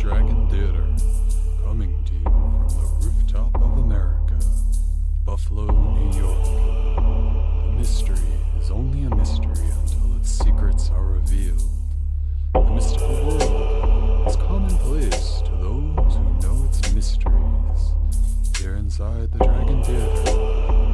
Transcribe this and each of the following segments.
Dragon Theater, coming to you from the rooftop of America, Buffalo, New York. The mystery is only a mystery until its secrets are revealed. The mystical world is commonplace to those who know its mysteries. Here inside the Dragon Theater,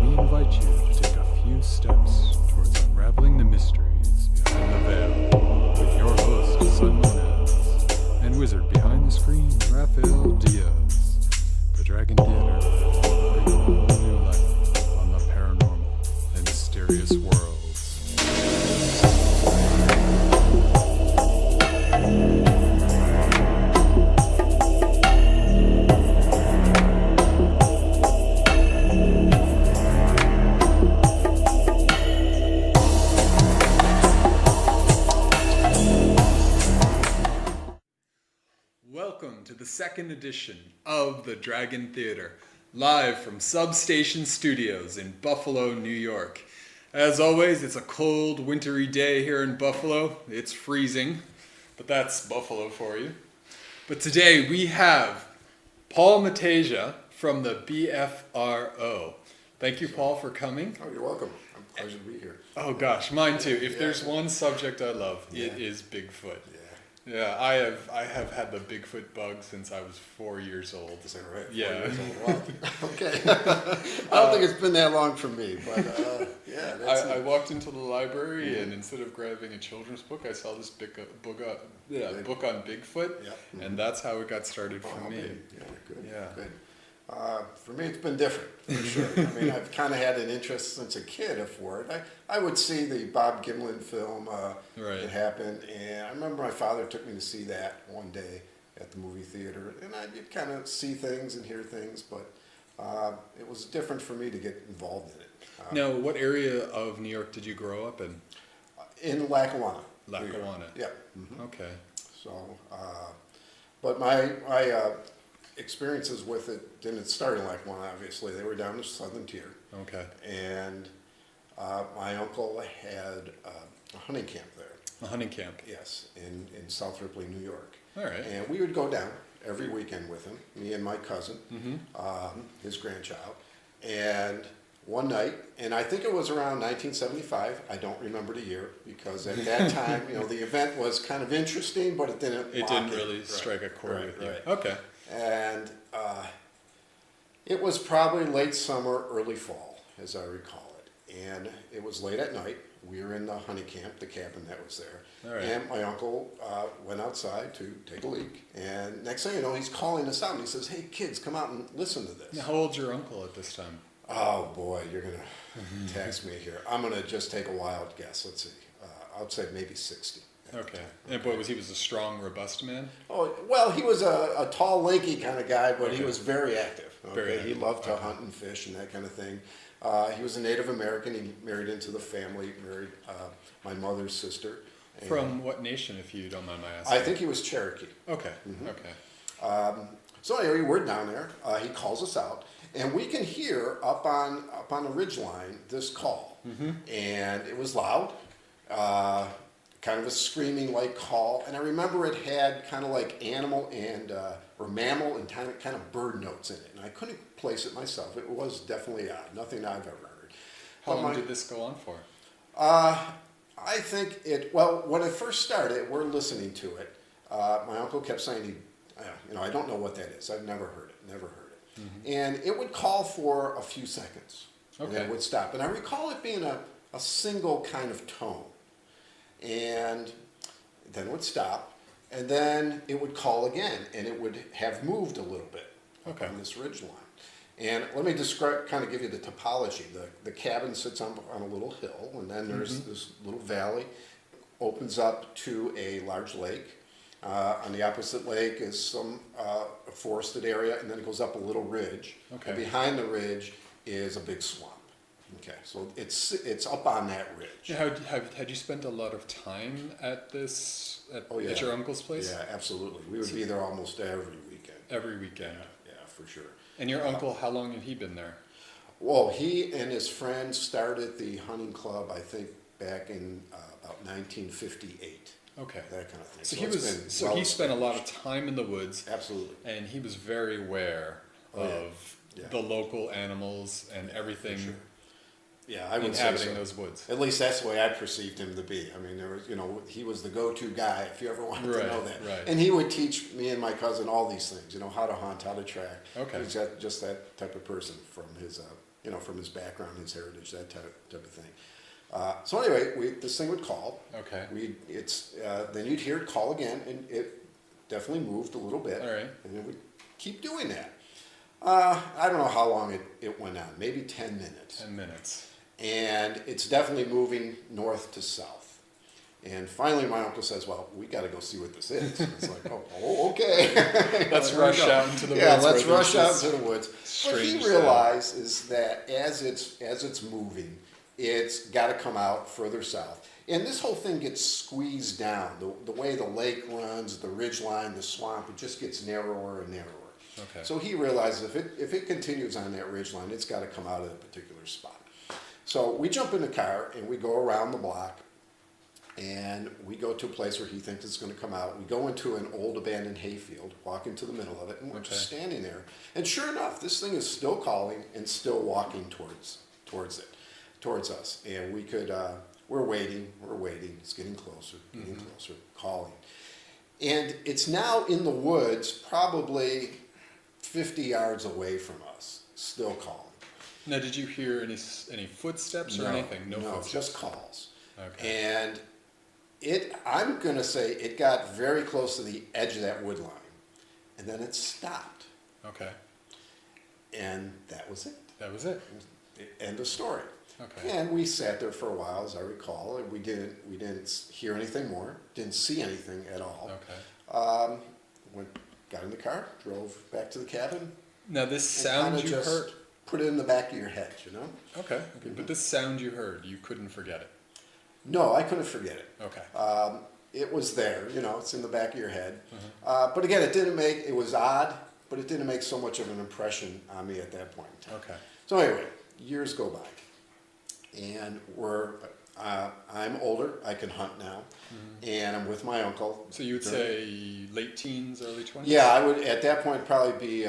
we invite you to take a few steps towards unraveling the mysteries behind the veil with your host, Sun Monez, and wizard behind the screen, Raphael Diaz. The Dragon Theater, bringing a whole new light on the paranormal and mysterious worlds. Welcome to the second edition of the Dragon Theater, live from Substation Studios in Buffalo, New York. As always, it's a cold, wintry day here in Buffalo. It's freezing, but that's Buffalo for you. But today we have Paul Mateja from the BFRO. Thank you, Paul, for coming. Oh, you're welcome. I'm pleasure to be here. Oh gosh, mine too. If there's one subject I love, it is Bigfoot. Yeah, I have had the Bigfoot bug since I was 4 years old. Is that right? Yeah. 4 years old. Wow. Okay. I don't think it's been that long for me, but yeah. I walked into the library and instead of grabbing a children's book, I saw this book on Bigfoot, and that's how it got started for me. Yeah, good. Yeah. Good. For me, it's been different, for sure. I mean, I've kind of had an interest since a kid for it. I would see the Bob Gimlin film that happened, and I remember my father took me to see that one day at the movie theater, and I did kind of see things and hear things, but it was different for me to get involved in it. Now, what area of New York did you grow up in? In Lackawanna. Lackawanna. Yeah. Mm-hmm. Okay. So, but my experiences with it didn't start in Lackawanna, obviously. They were down the southern tier. Okay. And my uncle had a hunting camp there. A hunting camp? Yes, in South Ripley, New York. All right. And we would go down every weekend with him, me and my cousin, his grandchild. And one night, and I think it was around 1975, I don't remember the year, because at that time, the event was kind of interesting, but it didn't really strike a chord with you. Right. Okay. And it was probably late summer, early fall, as I recall it. And it was late at night. We were in the hunting camp, the cabin that was there. All right. And my uncle went outside to take a leak. And next thing you know, he's calling us out. And he says, "Hey, kids, come out and listen to this." Now, how old's your uncle at this time? Oh, boy, you're going to tax me here. I'm going to just take a wild guess. Let's see. I would say maybe 60. Okay. And boy, he was a strong, robust man? Oh, well, he was a tall, lanky kind of guy, but he was very active. Okay? Very active. He loved to hunt and fish and that kind of thing. He was a Native American. He married into the family, married my mother's sister. From what nation, if you don't mind my asking? I think he was Cherokee. Okay, okay. So anyway, we're down there. He calls us out, and we can hear up on the ridgeline this call, and it was loud. Kind of a screaming-like call, and I remember it had kind of like animal and or mammal and kind of bird notes in it, and I couldn't place it myself. It was definitely odd, nothing I've ever heard. How long did this go on for? I think when it first started, we're listening to it. My uncle kept saying, I don't know what that is. I've never heard it, and it would call for a few seconds, and it would stop. And I recall it being a single kind of tone. And then it would stop, and then it would call again, and it would have moved a little bit on this ridge line. And let me kind of give you the topology. The cabin sits on a little hill, and then there's this little valley, opens up to a large lake. On the opposite lake is some forested area, and then it goes up a little ridge. Okay. And behind the ridge is a big swamp. Okay, so it's up on that ridge. Had you spent a lot of time at at your uncle's place? Yeah, absolutely. We would be there almost every weekend. Every weekend? Yeah, for sure. And your uncle, how long had he been there? Well, he and his friends started the hunting club, I think, back in about 1958. Okay. that kind of thing. So it's he been spent a lot of well-established. time in the woods, Absolutely. and he was very aware Oh, yeah. of Yeah. the local animals and everything For sure. Yeah, I would say inhabiting so. those woods. At least that's the way I perceived him to be. I mean, there was, he was the go-to guy if you ever wanted to Right, know that. right. And he would teach me and my cousin all these things, how to hunt, how to track. Okay. He's just that type of person from his, from his background, his heritage, that type of thing. So anyway, this thing would call. Okay. Then you'd hear it call again, and it definitely moved a little bit. All right. And it would keep doing that. I don't know how long it went on, maybe 10 minutes. 10 minutes. And it's definitely moving north to south. And finally, my uncle says, "Well, we got to go see what this is." It's like, "Oh, okay." Let's rush out into the woods. Yeah, let's where rush there's out into the woods. What he strange realizes that as it's moving, it's got to come out further south. And this whole thing gets squeezed down. The way the lake runs, the ridge line, the swamp, it just gets narrower and narrower. Okay. So he realizes if it continues on that ridge line, it's got to come out of a particular spot. So we jump in the car and we go around the block, and we go to a place where he thinks it's going to come out. We go into an old abandoned hayfield, walk into the middle of it, and we're just standing there. And sure enough, this thing is still calling and still walking towards us. And we're waiting. It's getting closer, calling. And it's now in the woods, probably 50 yards away from us, still calling. Now, did you hear any footsteps or anything? No footsteps. Just calls. Okay. And I'm going to say it got very close to the edge of that wood line, and then it stopped. Okay. And that was it. That was it. End of story. Okay. And we sat there for a while, as I recall, and we didn't hear anything more, didn't see anything at all. Okay. Got in the car, drove back to the cabin. Now, this sound you heard. Put it in the back of your head, Okay. But this sound you heard, you couldn't forget it. No, I couldn't forget it. Okay. It was there, it's in the back of your head. But again, it was odd, but it didn't make so much of an impression on me at that point in time. Okay. So anyway, years go by, and I'm older, I can hunt now, and I'm with my uncle. So you would say late teens, early 20s? Yeah, I would, at that point, probably be,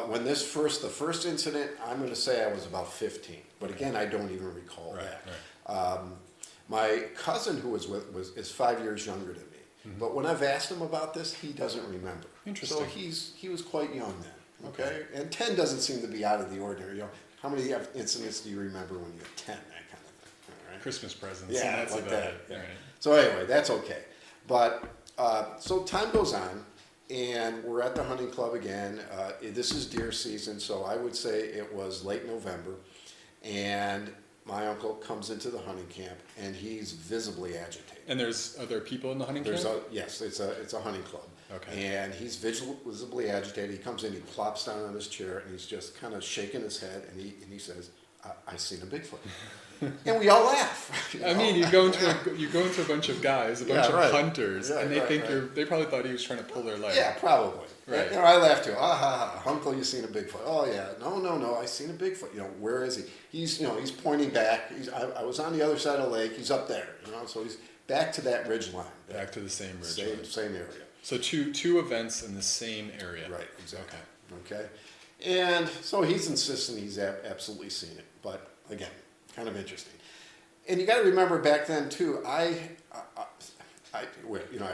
when the first incident, I'm going to say I was about 15, but again, I don't even recall that. Right. My cousin who was is 5 years younger than me, but when I've asked him about this, he doesn't remember. Interesting. So he was quite young then. Okay, and 10 doesn't seem to be out of the ordinary. How many incidents do you remember when you're 10? That kind of thing. All right? Christmas presents. Yeah, that's like about that. it. Yeah. Right. So anyway, that's okay. But so time goes on, and we're at the hunting club again. This is deer season, so I would say it was late November, and my uncle comes into the hunting camp, and he's visibly agitated. And are there people in the hunting camp? Yes, it's a hunting club. Okay. And he's visibly agitated. He comes in, he plops down on his chair, and he's just kind of shaking his head, and he says, "I seen a Bigfoot." And we all laugh. I mean, you go into a bunch of guys, a bunch of hunters, and they they probably thought he was trying to pull their leg. Yeah, probably. Right. I laugh too. Ha ha ha! Uncle, you seen a Bigfoot? Oh yeah. No. I seen a Bigfoot. Where is he? He's pointing back. I was on the other side of the lake. He's up there. So he's back to that ridge line. Back to the same ridge line. Same area. So two events in the same area. Right. Exactly. Okay. And so he's insisting he's absolutely seen it. But again, kind of interesting. And you got to remember back then too. I've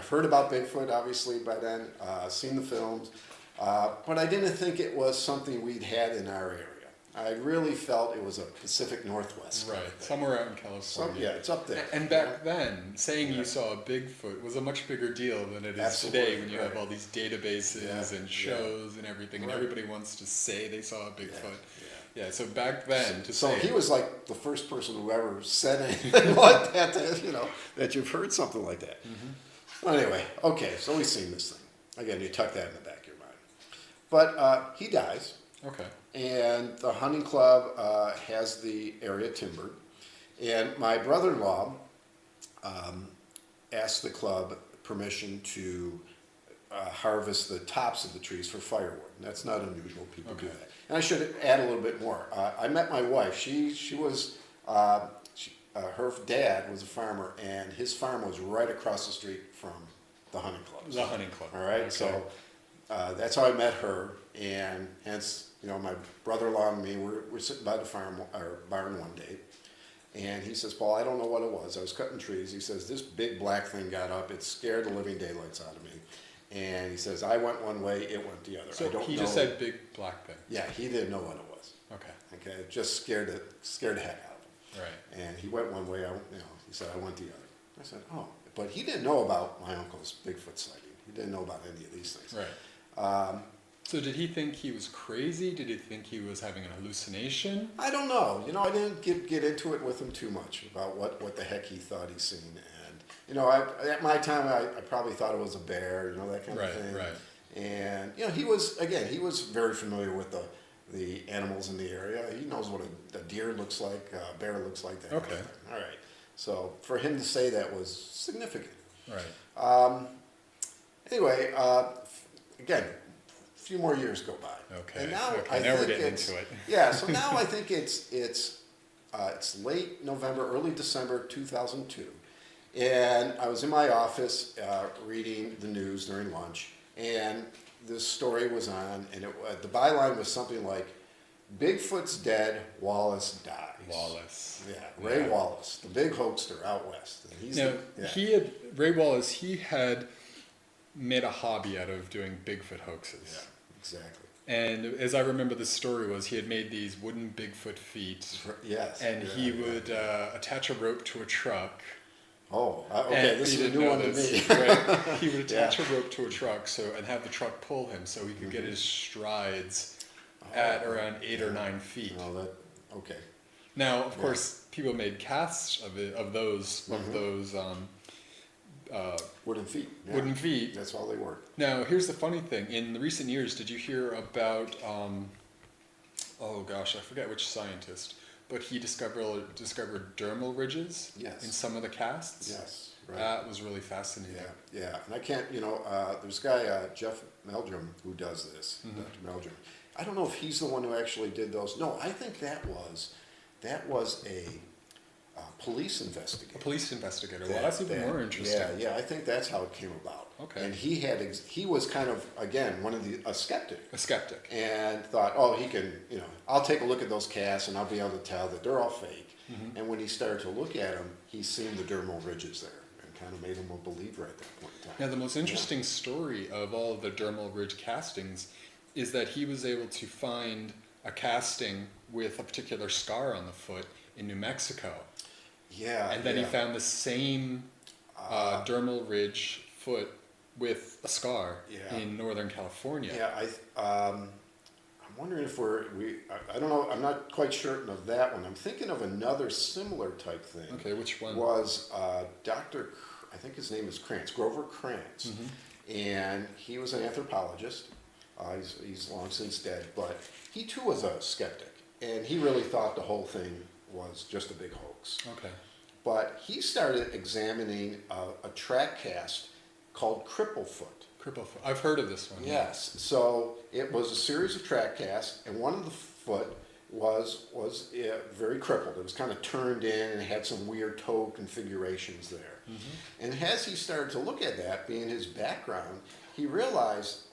heard about Bigfoot obviously by then, seen the films, but I didn't think it was something we'd had in our area. I really felt it was a Pacific Northwest. Right, somewhere out in California. It's up there. And back then, saying you saw a Bigfoot was a much bigger deal than it is today when you have all these databases and shows and everything, and everybody wants to say they saw a Bigfoot. Yeah, so back then So he was like the first person who ever said anything like that, that you've heard something like that. Well, anyway, okay, so we've seen this thing. Again, you tuck that in the back of your mind. But he dies. Okay. And the hunting club has the area timbered. And my brother-in-law asked the club permission to harvest the tops of the trees for firewood. And that's not unusual. People do that. And I should add a little bit more. I met my wife. She was her dad was a farmer, and his farm was right across the street from the hunting club. The hunting club. All right, Okay. so that's how I met her, and hence, my brother-in-law and me, we're sitting by the barn one day, and he says, Paul, I don't know what it was. I was cutting trees. He says, this big black thing got up. It scared the living daylights out of me. And he says, I went one way, it went the other. So I don't he know. just said big black thing. Yeah, he didn't know what it was. Okay. Okay, it just scared the heck out of him. Right. And he went one way, he said, I went the other. I said, oh. But he didn't know about my uncle's Bigfoot sighting. He didn't know about any of these things. Right. So did he think he was crazy? Did he think he was having an hallucination? I don't know. I didn't get into it with him too much about what the heck he thought he'd seen. And, at my time, I probably thought it was a bear, that kind of thing. Right. And, he was very familiar with the animals in the area. He knows what a deer looks like, a bear looks like, that. Okay. Kind of thing. All right. So for him to say that was significant. Right. Anyway, again, a few more years go by. Okay. And now now we're getting into it. Yeah. So now I think it's late November, early December 2002, and I was in my office reading the news during lunch, and this story was on, and the byline was something like, "Bigfoot's dead, Wallace dies." Wallace. Yeah, Ray Wallace, the big hoaxer out west. And he's Ray Wallace, he had made a hobby out of doing Bigfoot hoaxes. Yeah, exactly. And as I remember, the story was he had made these wooden Bigfoot feet. Yes. And he would attach a rope to a truck. Oh, okay. This is a new one to me. Right? He would attach a rope to a truck and have the truck pull him so he could get his strides at around 8 or 9 feet. Okay. Now, of course, people made casts of those wooden feet. Yeah. Wooden feet. That's all they were. Now, here's the funny thing. In the recent years, did you hear about, oh gosh, I forget which scientist, but he discovered dermal ridges in some of the casts? Yes, right. That was really fascinating. Yeah. And I can't, there's a guy, Jeff Meldrum, who does this, Dr. Meldrum. I don't know if he's the one who actually did those. No, I think that was a police investigator. A police investigator. Well, that's even more interesting. Yeah. I think that's how it came about. Okay. And he was kind of, again, a skeptic. A skeptic. And thought, he can, I'll take a look at those casts and I'll be able to tell that they're all fake. Mm-hmm. And when he started to look at them, he's seen the dermal ridges there and kind of made him a believer at that point in time. Now, the most interesting story of all of the dermal ridge castings is that he was able to find a casting with a particular scar on the foot in New Mexico. Yeah. And then he found the same dermal ridge foot with a scar in Northern California. Yeah, I'm wondering if I don't know, I'm not quite certain of that one. I'm thinking of another similar type thing. Okay, which one? Was Dr. I think his name is Krantz, Grover Krantz. Mm-hmm. And he was an anthropologist. He's long since dead, but he too was a skeptic. And he really thought the whole thing was just a big hoax. Okay. But he started examining a track cast called Cripplefoot. Cripplefoot. I've heard of this one. Yes. So it was a series of track casts, and one of the foot was very crippled. It was kind of turned in and had some weird toe configurations there. Mm-hmm. And as he started to look at that, being his background, he realized,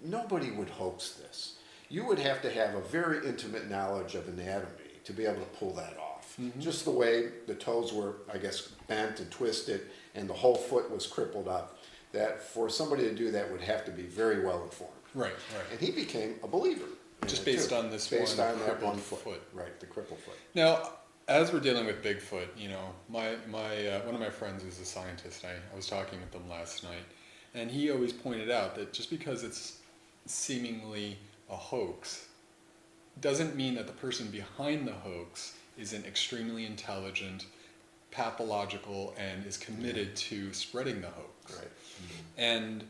nobody would hoax this. You would have to have a very intimate knowledge of anatomy to be able to pull that off. Mm-hmm. Just the way the toes were, I guess, bent and twisted, and the whole foot was crippled up, that for somebody to do that would have to be very well informed. Right. And he became a believer. Just based on this one foot. Right, the crippled foot. Now, as we're dealing with Bigfoot, my one of my friends is a scientist. I was talking with them last night, and he always pointed out that just because it's seemingly a hoax doesn't mean that the person behind the hoax isn't extremely intelligent, pathological, and is committed to spreading the hoax. Right. Mm-hmm. And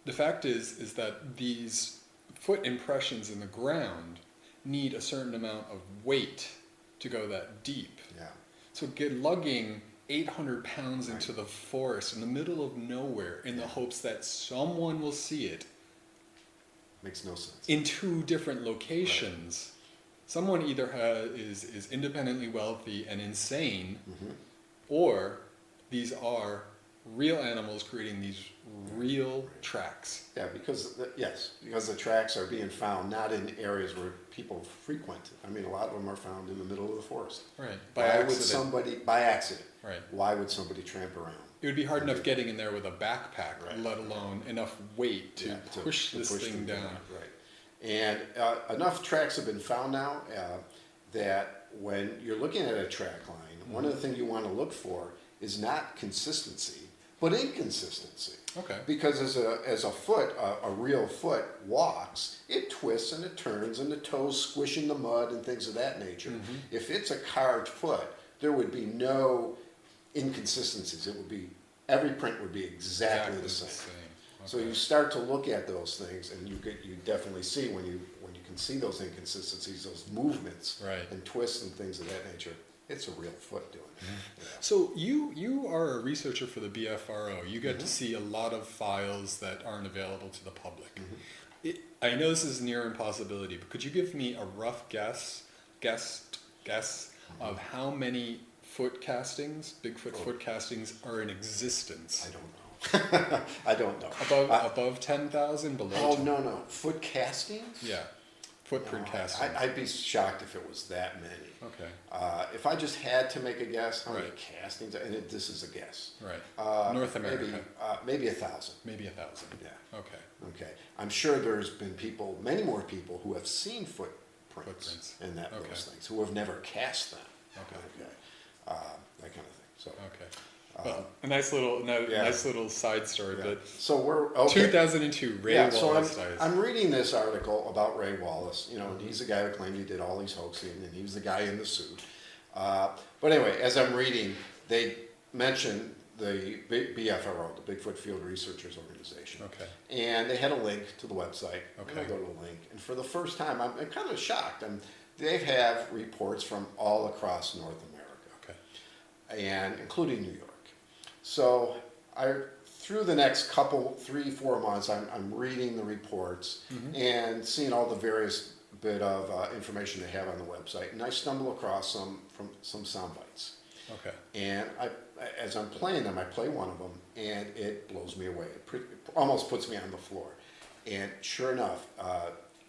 the fact is that these foot impressions in the ground need a certain amount of weight to go that deep. Yeah. So lugging 800 pounds into the forest in the middle of nowhere in the hopes that someone will see it makes no sense. in 2 different locations someone either is independently wealthy and insane, Mm-hmm. or these are real animals creating these real tracks. Yeah, because the tracks are being found not in areas where people frequent. I mean, a lot of them are found in the middle of the forest. Right. By accident? Right. Why would somebody tramp around? It would be hard enough getting in there with a backpack, let alone enough weight to push this thing down. Right. And enough tracks have been found now that when you're looking at a track line, one of the things you want to look for is not consistency, but inconsistency. Okay. Because as a real foot walks, it twists and it turns and the toes squish in the mud and things of that nature. Mm-hmm. If it's a carved foot, there would be no inconsistencies. It would be, every print would be exactly the same. Okay. So you start to look at those things, and you definitely see when you can see those inconsistencies, those movements and twists and things of that nature. It's a real foot doing it. Yeah. So you are a researcher for the BFRO. You get to see a lot of files that aren't available to the public. I know this is near impossibility, but could you give me a rough guess of how many foot castings, Bigfoot foot castings, are in existence? I don't know. I don't know. Above 10,000, below? Oh, 10? no. Foot castings? Yeah. Footprint castings. I'd be shocked if it was that many. Okay. If I just had to make a guess, how many castings, and this is a guess. Right. North America. Maybe 1,000. Maybe 1,000. Yeah. Okay. I'm sure there's been many more people who have seen footprints in those things, who have never cast them. Okay. That kind of thing. So. Okay. Well, a nice little side story, but so we're 2002. Ray Wallace dies. I'm reading this article about Ray Wallace. You know, and he's the guy who claimed he did all these hoaxing, and he was the guy in the suit. But anyway, as I'm reading, they mention the BFRO, the Bigfoot Field Researchers Organization. Okay. And they had a link to the website. Okay. And I go to the link, and for the first time, I'm kind of shocked. They have reports from all across North America. Okay. And including New York. So through the next 3-4 months, I'm reading the reports and seeing all the various bit of information they have on the website, and I stumble across some sound bites. Okay. And as I'm playing them, I play one of them, and it blows me away. It almost puts me on the floor. And sure enough,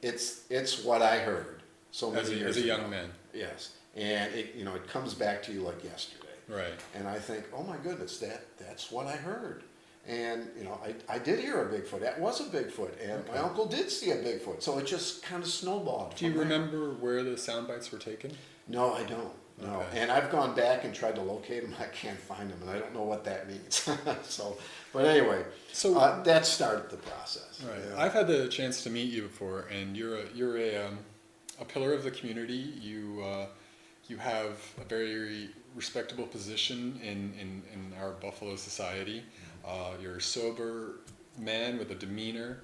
it's what I heard so many years ago. As a young man. Yes, and it comes back to you like yesterday. Right. And I think, oh my goodness, that's what I heard. And, I did hear a Bigfoot. That was a Bigfoot. And my uncle did see a Bigfoot. So it just kind of snowballed. Do you remember where the sound bites were taken? No, I don't. No. Okay. And I've gone back and tried to locate them. I can't find them, and I don't know what that means. But anyway, that started the process. Right. Yeah. I've had the chance to meet you before, and you're a pillar of the community. You have a very respectable position in our Buffalo society. You're a sober man with a demeanor.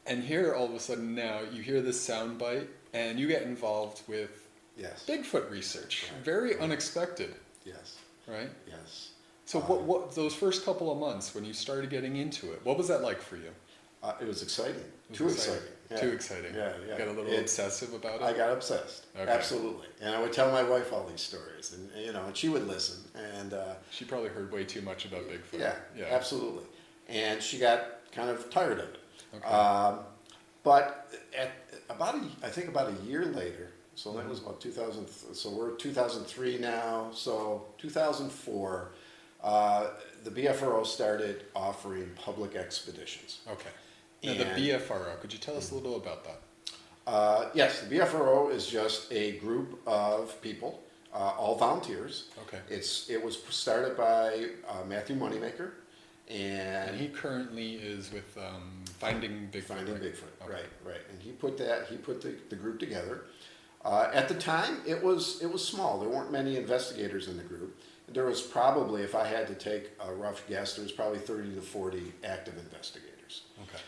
And here, all of a sudden now, you hear this sound bite, and you get involved with Bigfoot research. Right. Very unexpected. Yes. Right? Yes. So what those first couple of months when you started getting into it, what was that like for you? It was exciting. Too exciting. Yeah. Too exciting. Yeah. Got a little obsessive about it? I got obsessed. Okay. Absolutely. And I would tell my wife all these stories, and she would listen. And she probably heard way too much about Bigfoot. Yeah, absolutely. And she got kind of tired of it. Okay. But about a year later, so that was about 2000. So we're 2003 now. So 2004, the BFRO started offering public expeditions. Okay. Now the BFRO, could you tell us a little about that? Yes, the BFRO is just a group of people, all volunteers. Okay. It was started by Matthew Moneymaker, and he currently is with Finding Bigfoot. Finding right? Bigfoot, Okay. right. And he put the group together. At the time, it was small. There weren't many investigators in the group. There was probably, if I had to take a rough guess, there was probably 30 to 40 active investigators. Okay.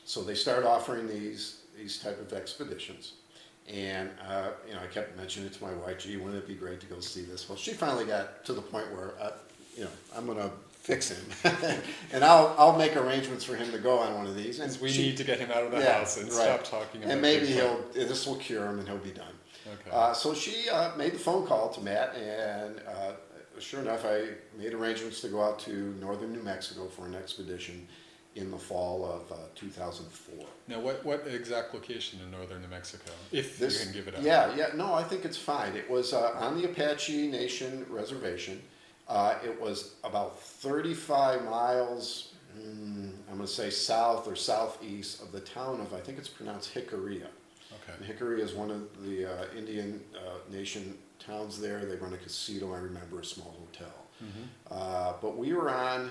So they started offering these type of expeditions, and I kept mentioning it to my wife. Gee, wouldn't it be great to go see this? Well, she finally got to the point where I'm going to fix him, and I'll make arrangements for him to go on one of these. And We need to get him out of the house and stop talking about. And maybe Bigfoot. this will cure him and he'll be done. Okay. So she made the phone call to Matt, and sure enough, I made arrangements to go out to northern New Mexico for an expedition in the fall of 2004. Now, what exact location in northern New Mexico, if you can give it up? Yeah, no, I think it's fine. It was on the Apache Nation Reservation. It was about 35 miles, I'm going to say south or southeast of the town of, I think it's pronounced Jicarilla. Okay. And Jicarilla is one of the Indian Nation towns there. They run a casino, I remember, a small hotel. Mm-hmm. But we were on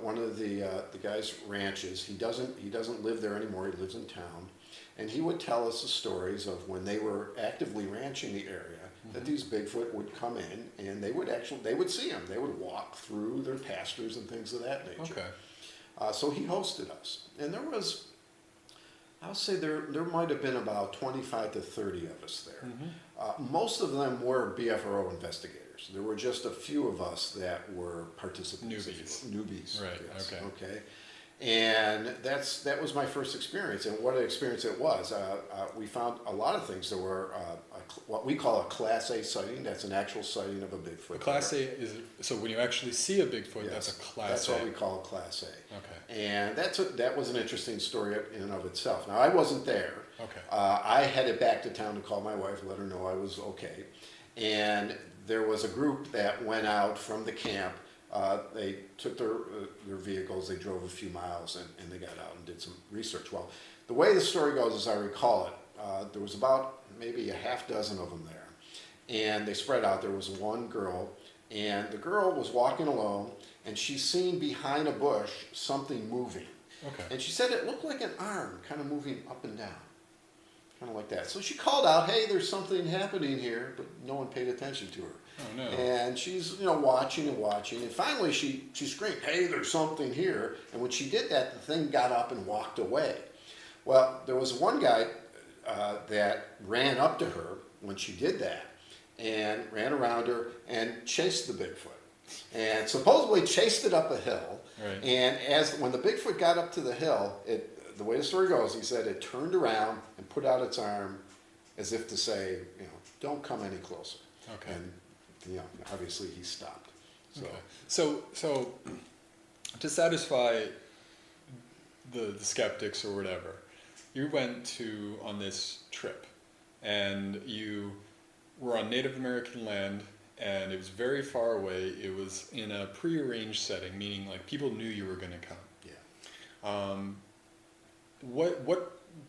one of the guy's ranches. He doesn't live there anymore. He lives in town, and he would tell us the stories of when they were actively ranching the area. That these Bigfoot would come in, and they would see them. They would walk through their pastures and things of that nature. Okay. So he hosted us, and there was, I'll say there might have been about 25 to 30 of us there. Mm-hmm. Most of them were BFRO investigators. There were just a few of us that were participants. Newbies. Right. Yes. Okay. Okay. And that was my first experience, and what an experience it was. We found a lot of things. There were what we call a Class A sighting. That's an actual sighting of a Bigfoot. A Class A is, so when you actually see a Bigfoot, Yes, that's a Class that's A. what we call a Class A. Okay. And that was an interesting story in and of itself. Now, I wasn't there. Okay. I headed back to town to call my wife, let her know I was okay. And there was a group that went out from the camp. They took their vehicles, they drove a few miles, and they got out and did some research. Well, the way the story goes, as I recall it, there was about maybe a half dozen of them there. And they spread out. There was one girl, and the girl was walking alone, and she seen behind a bush something moving. Okay. And she said it looked like an arm kind of moving up and down, kind of like that. So she called out, "Hey, there's something happening here," but no one paid attention to her. Oh, no. And she's watching and watching, and finally she screamed, "Hey, there's something here!" And when she did that, the thing got up and walked away. Well, there was one guy that ran up to her when she did that, and ran around her and chased the Bigfoot, and supposedly chased it up a hill. Right. And when the Bigfoot got up to the hill, the way the story goes, he said it turned around and put out its arm as if to say, "Don't come any closer." Okay. And obviously he stopped. So, so to satisfy the skeptics or whatever, you went on this trip, and you were on Native American land, and it was very far away. It was in a prearranged setting, meaning like people knew you were going to come. Yeah.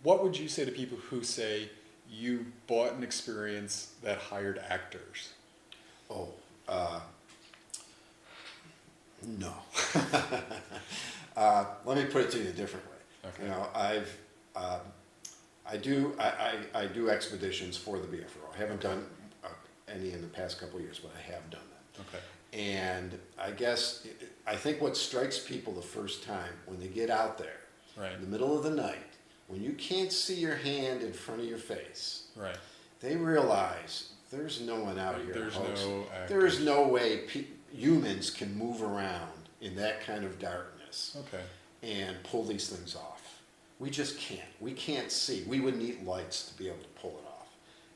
What would you say to people who say you bought an experience that hired actors? Oh, no. Let me put it to you a different way. Okay. I do expeditions for the BFRO. I haven't done any in the past couple of years, but I have done them. Okay. And I think what strikes people the first time when they get out there, Right. in the middle of the night, when you can't see your hand in front of your face, Right. they realize there's no one out here. There's folks. no There is no way humans can move around in that kind of darkness Okay. and pull these things off. We just can't. We can't see. We would need lights to be able to pull it off.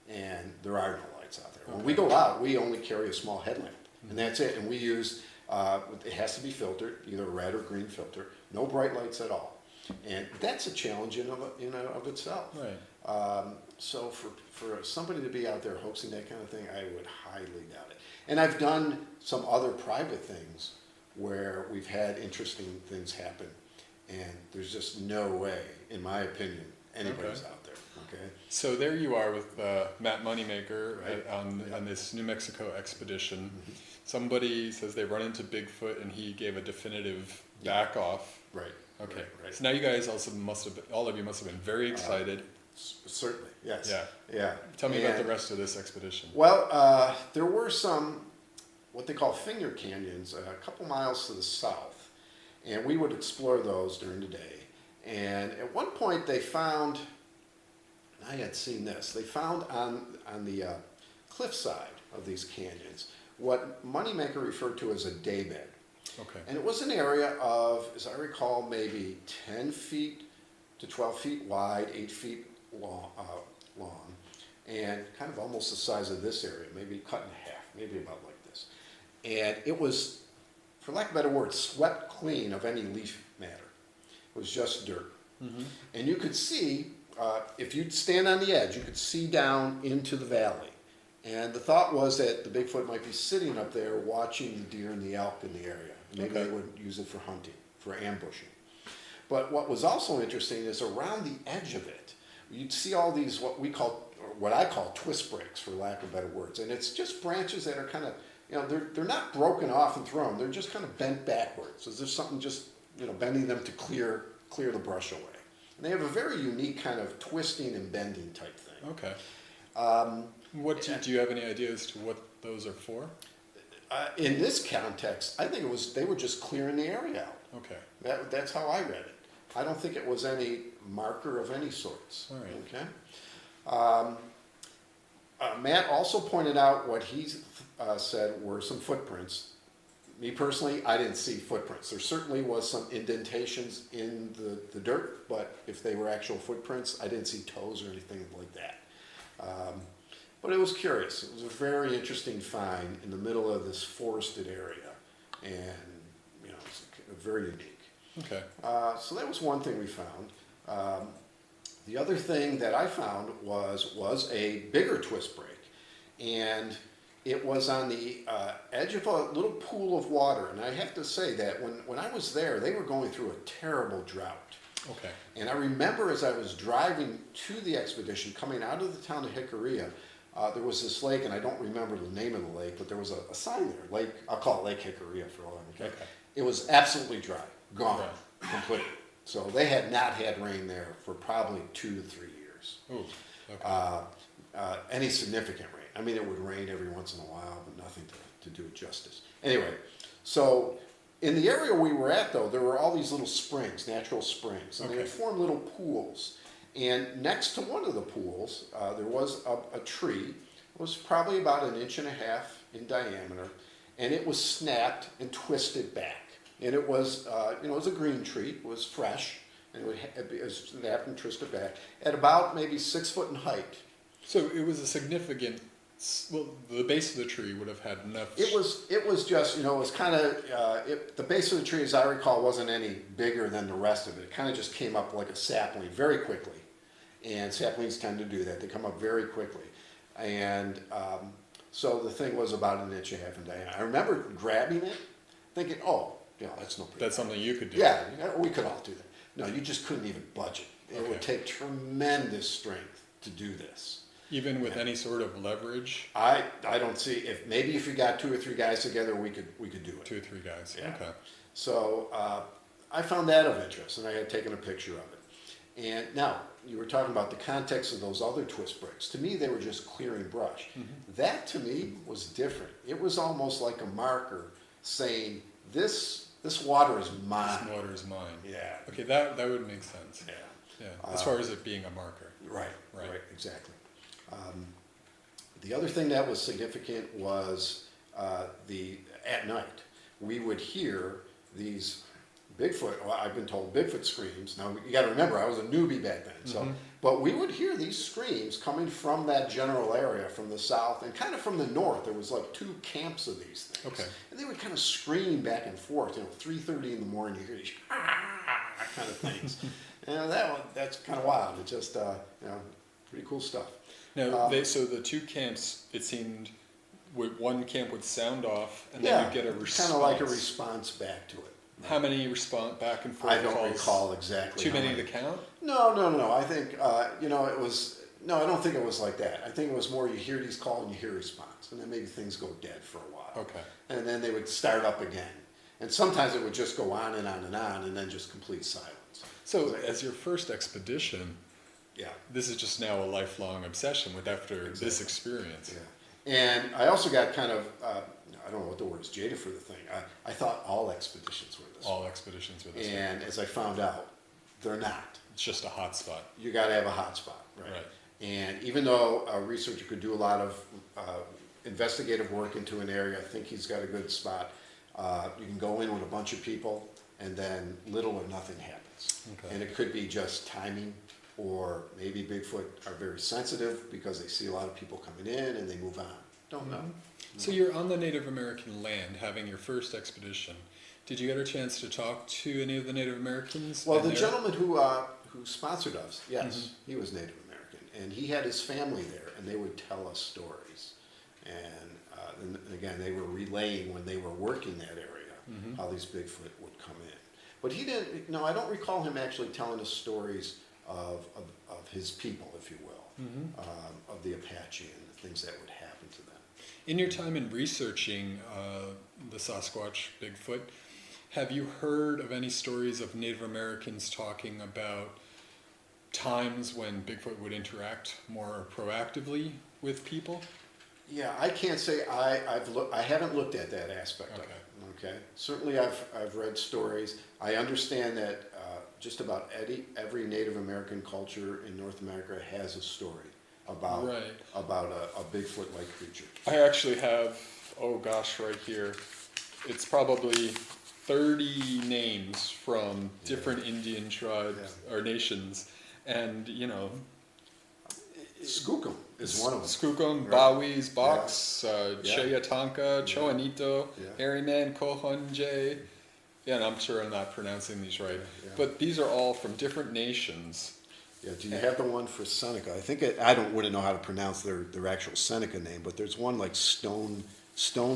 And there are no lights out there. When we go out, we only carry a small headlamp. And that's it. And we use, it has to be filtered, either a red or green filter. No bright lights at all. And that's a challenge in and of itself. Right. So for somebody to be out there hoaxing that kind of thing, I would highly doubt it. And I've done some other private things where we've had interesting things happen, and there's just no way, in my opinion, anybody's out there. Okay. So there you are with Matt Moneymaker Right. on this New Mexico expedition. Mm-hmm. Somebody says they run into Bigfoot, and he gave a definitive back off. Right. Okay. Right. So now you guys also all of you must have been very excited. Certainly, yes. Yeah. Yeah. Tell me about the rest of this expedition. Well, there were some, what they call finger canyons, a couple miles to the south, and we would explore those during the day. And at one point they found, I had seen this, they found on the cliffside of these canyons what Moneymaker referred to as a daybed. Okay. And it was an area of, as I recall, maybe 10 feet to 12 feet wide, 8 feet long, and kind of almost the size of this area, maybe cut in half, maybe about like this. And it was, for lack of a better word, swept clean of any leaf matter. It was just dirt. Mm-hmm. And you could see, if you'd stand on the edge, you could see down into the valley. And the thought was that the Bigfoot might be sitting up there watching the deer and the elk in the area. Maybe Okay. they would use it for hunting, for ambushing. But what was also interesting is around the edge of it, you'd see all these what I call twist breaks, for lack of better words. And it's just branches that are kind of, they're not broken off and thrown. They're just kind of bent backwards. So there's something just, bending them to clear the brush away. And they have a very unique kind of twisting and bending type thing. Okay. Do you have any idea as to what those are for? In this context, I think they were just clearing the area out. Okay. That's how I read it. I don't think it was any marker of any sorts. All right. Okay. Matt also pointed out what he said were some footprints. Me personally, I didn't see footprints. There certainly was some indentations in the dirt, but if they were actual footprints, I didn't see toes or anything like that. But it was curious. It was a very interesting find in the middle of this forested area, and it's very unique. Okay. So that was one thing we found. The other thing that I found was a bigger twist break, and it was on the edge of a little pool of water. And I have to say that when I was there, they were going through a terrible drought. Okay. And I remember as I was driving to the expedition, coming out of the town of Jicarilla, there was this lake, and I don't remember the name of the lake, but there was a sign there. I'll call it Lake Jicarilla for all I know. Okay. It was absolutely dry, gone, Right. completely. So they had not had rain there for probably 2 to 3 years. Ooh. Okay. Any significant rain. I mean, it would rain every once in a while, but nothing to do it justice. Anyway, so in the area we were at, though, there were all these little springs, natural springs, and they Okay. would form little pools. And next to one of the pools, there was a tree. It was probably about 1.5 inches in diameter, and it was snapped and twisted back. And it was, it was a green tree. It was fresh, and it was snapped and twisted back at about maybe 6 foot in height. So it was a significant. Well, the base of the tree would have had enough. It was just, it was kind of, the base of the tree, as I recall, wasn't any bigger than the rest of it. It kind of just came up like a sapling very quickly. And saplings tend to do that. They come up very quickly. And so the thing was about 1.5 inches in diameter. I remember grabbing it, thinking, that's no big deal. That's something you could do. Yeah, we could all do that. No, you just couldn't even budge it. It Okay. would take tremendous strength to do this. Even with any sort of leverage. I don't see if you got 2 or 3 guys together, we could do it. 2 or 3 guys. Yeah. Okay. So I found that of interest, and I had taken a picture of it. And now you were talking about the context of those other twist breaks. To me, they were just clearing brush. Mm-hmm. That to me was different. It was almost like a marker saying, "This water is mine." This water is mine. Yeah. Okay, that would make sense. Yeah. Yeah. As far as it being a marker. Right, Right. exactly. The other thing that was significant was at night we would hear these Bigfoot. Well, I've been told Bigfoot screams. Now you got to remember, I was a newbie back then. So, but we would hear these screams coming from that general area, from the south and kind of from the north. There was like 2 camps of these things. Okay. And they would kind of scream back and forth. 3:30 in the morning, you hear these kind of things. And that's kind of wild. It's just pretty cool stuff. Now, so the 2 camps, it seemed, one camp would sound off, and then Yeah, you'd get a response. kind of like a response back to it. How many respond back and forth I don't calls? recall exactly. Too how many to count? No. I think it was. No, I don't think it was like that. I think it was more you hear these calls and you hear response, and then maybe things go dead for a while. Okay. And then they would start up again, and sometimes it would just go on and on and on, and then just complete silence. So, as your first expedition, Yeah. this is just now a lifelong obsession after this experience. Yeah. And I also got kind of, I don't know what the word is, jaded for the thing. I thought all expeditions were this. All expeditions were this way. And as I found out, they're not. It's just a hot spot. You got to have a hot spot, right? Right. And even though a researcher could do a lot of investigative work into an area, I think he's got a good spot. You can go in with a bunch of people, and then little or nothing happens. Okay. And it could be just timing, or maybe Bigfoot are very sensitive because they see a lot of people coming in and they move on. Don't know. So you're on the Native American land having your first expedition. Did you get a chance to talk to any of the Native Americans? Well, the gentleman who sponsored us, yes, he was Native American, and he had his family there, and they would tell us stories. And again, they were relaying when they were working that area how these Bigfoot would come in. But he didn't. No, I don't recall him actually telling us stories of his people, if you will, of the Apache and the things that would happen to them. In your time in researching the Sasquatch Bigfoot, have you heard of any stories of Native Americans talking about times when Bigfoot would interact more proactively with people? Yeah, I can't say I haven't looked at that aspect of it. Okay, certainly I've read stories. I understand that just about every Native American culture in North America has a story about a Bigfoot-like creature. I actually have, right here. It's probably 30 names from different Indian tribes or nations, and Skookum is one of them. Skookum, Right. Bawis, Box, Cheyatonka, Choanito, Harryman, Kohonje. Yeah, and I'm sure I'm not pronouncing these right. But these are all from different nations. Yeah, do you have the one for Seneca? I think wouldn't know how to pronounce their actual Seneca name, but there's one like Stone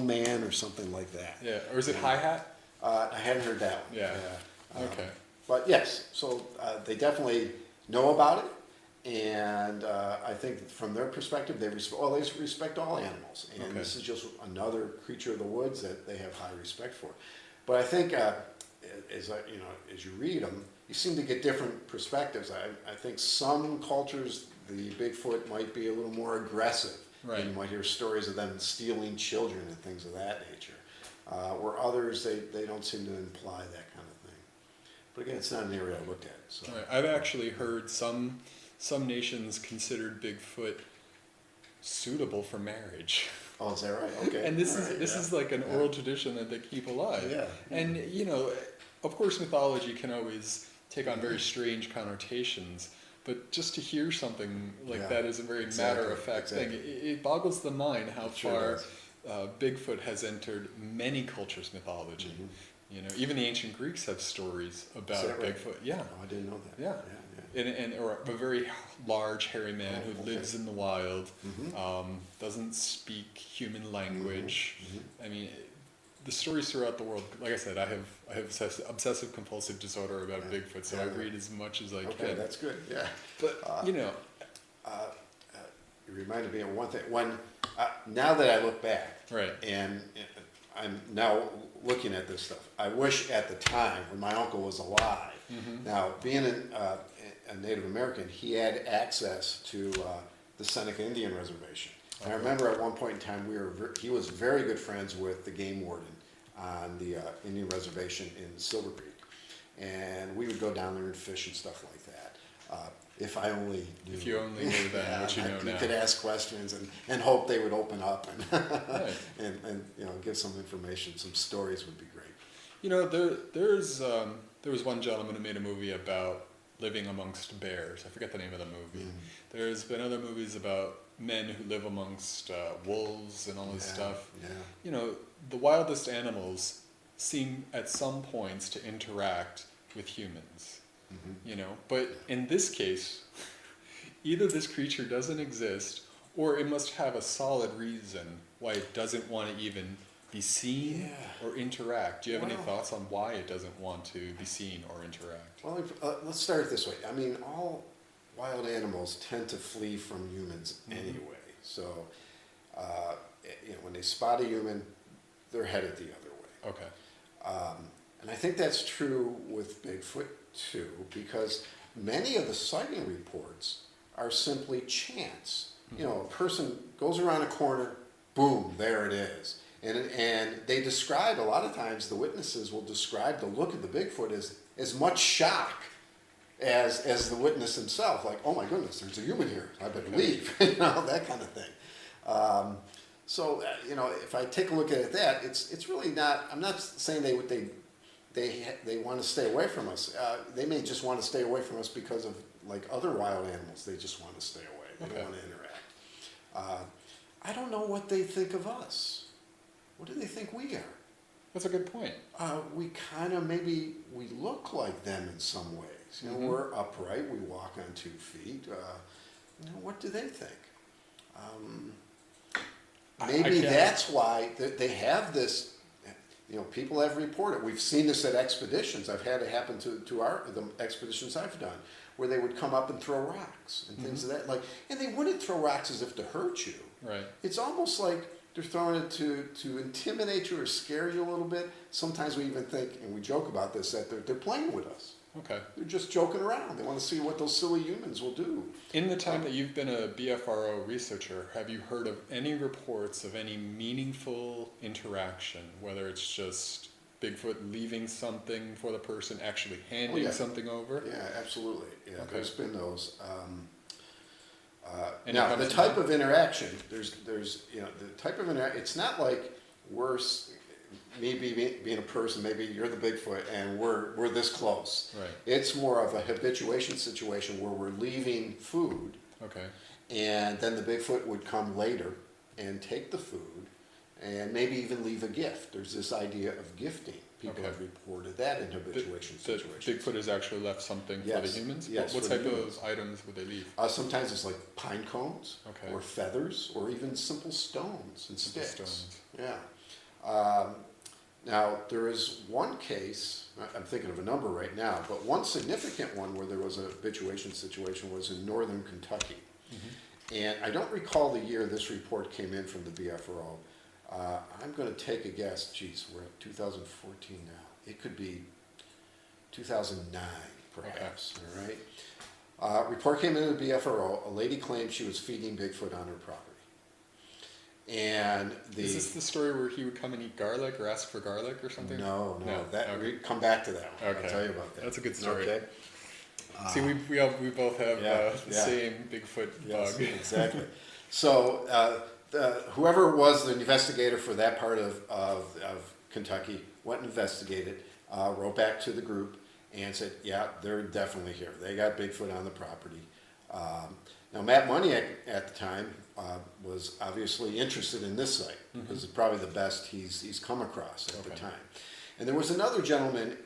Man or something like that. Yeah, or is it Hi-Hat? I hadn't heard that one. Yeah. Okay. But yes, so they definitely know about it, and I think from their perspective, they respect all animals, and this is just another creature of the woods that they have high respect for. But I think as you read them, you seem to get different perspectives. I think some cultures, the Bigfoot might be a little more aggressive. Right. And you might hear stories of them stealing children and things of that nature. Where others, they don't seem to imply that kind of thing. But again, it's not an area I looked at. So. Right. I've actually heard some nations considered Bigfoot suitable for marriage. Oh, is that right? Okay. And this is like an oral tradition that they keep alive. Yeah. And of course, mythology can always take on very strange connotations. But just to hear something like that is a very matter-of-fact thing. It boggles the mind how far Bigfoot has entered many cultures' mythology. Even the ancient Greeks have stories about Bigfoot. Yeah. Oh, I didn't know that. Yeah. Or a very large hairy man who lives in the wild, doesn't speak human language. I mean, the stories throughout the world. Like I said, I have obsessive compulsive disorder about Bigfoot, so I read as much as I can. Okay, that's good. Yeah. But it reminded me of one thing. When now that I look back, and I'm now looking at this stuff, I wish at the time when my uncle was alive. Now, being a Native American, he had access to the Seneca Indian Reservation. And I remember at one point in time, he was very good friends with the game warden on the Indian Reservation in Silver Creek. And we would go down there and fish and stuff like that. If I only knew. If you only knew then what you know now. You could ask questions and hope they would open up and give some information, some stories would be great. There was one gentleman who made a movie about living amongst bears. I forget the name of the movie. There's been other movies about men who live amongst wolves and all this stuff. Yeah. The wildest animals seem at some points to interact with humans. But in this case, either this creature doesn't exist, or it must have a solid reason why it doesn't want to even be seen or interact. Do you have any thoughts on why it doesn't want to be seen or interact? Well, let's start it this way. I mean, all wild animals tend to flee from humans anyway. So, when they spot a human, they're headed the other way. Okay. And I think that's true with Bigfoot too, because many of the sighting reports are simply chance. A person goes around a corner, boom, there it is. And they describe, a lot of times the witnesses will describe the look of the Bigfoot as much shock as the witness himself. Like, oh my goodness, there's a human here, I better leave, that kind of thing. So you know, if I take a look at that, it's really not. I'm not saying they want to stay away from us. They may just want to stay away from us because of like other wild animals. They just want to stay away. They don't want to interact. I don't know what they think of us. What do they think we are? That's a good point. We kind of maybe we look like them in some ways. You know, we're upright. We walk on 2 feet. You know, what do they think? Maybe that's why they have this. You know, people have reported. We've seen this at expeditions. I've had it happen to the expeditions I've done, where they would come up and throw rocks and things of that. Like, and they wouldn't throw rocks as if to hurt you. Right. It's almost like they're throwing it to intimidate you or scare you a little bit. Sometimes we even think, and we joke about this, that they're playing with us. Okay. They're just joking around. They want to see what those silly humans will do. In the time that you've been a BFRO researcher, have you heard of any reports of any meaningful interaction, whether it's just Bigfoot leaving something for the person, actually handing something over? Yeah, absolutely. Yeah, Okay. There's been those. Any Now, the comments type on of interaction, there's you know, the type of interaction, it's not like me being a person, maybe you're the Bigfoot and we're this close. Right. It's more of a habituation situation where we're leaving food, Okay. and then the Bigfoot would come later and take the food and maybe even leave a gift. There's this idea of gifting. People Okay. have reported that in habituation The situations. Bigfoot has actually left something for the Yes. humans? Yes, What for the type humans. of items would they leave? Sometimes it's like pine cones, Okay. or feathers, or even simple stones and Simple sticks. stones. Yeah. Now, there is one case, I'm thinking of a number right now, but one significant one where there was a habituation situation was in northern Kentucky. And I don't recall the year this report came in from the BFRO. I'm going to take a guess. Geez, we're at 2014 now. It could be 2009, perhaps. Okay. All right. Report came into the BFRO. A lady claimed she was feeding Bigfoot on her property. And Is this the story where he would come and eat garlic or ask for garlic or something? No. Okay. We come back to that one. Okay. I'll tell you about that. That's a good story. Okay. See, we both have the yeah. same Bigfoot Yes, bug. exactly. So whoever was the investigator for that part of Kentucky went and investigated, wrote back to the group and said, yeah, they're definitely here. They got Bigfoot on the property. Now, Matt Moniak at the time was obviously interested in this site because it's probably the best he's come across at the time. And there was another gentleman,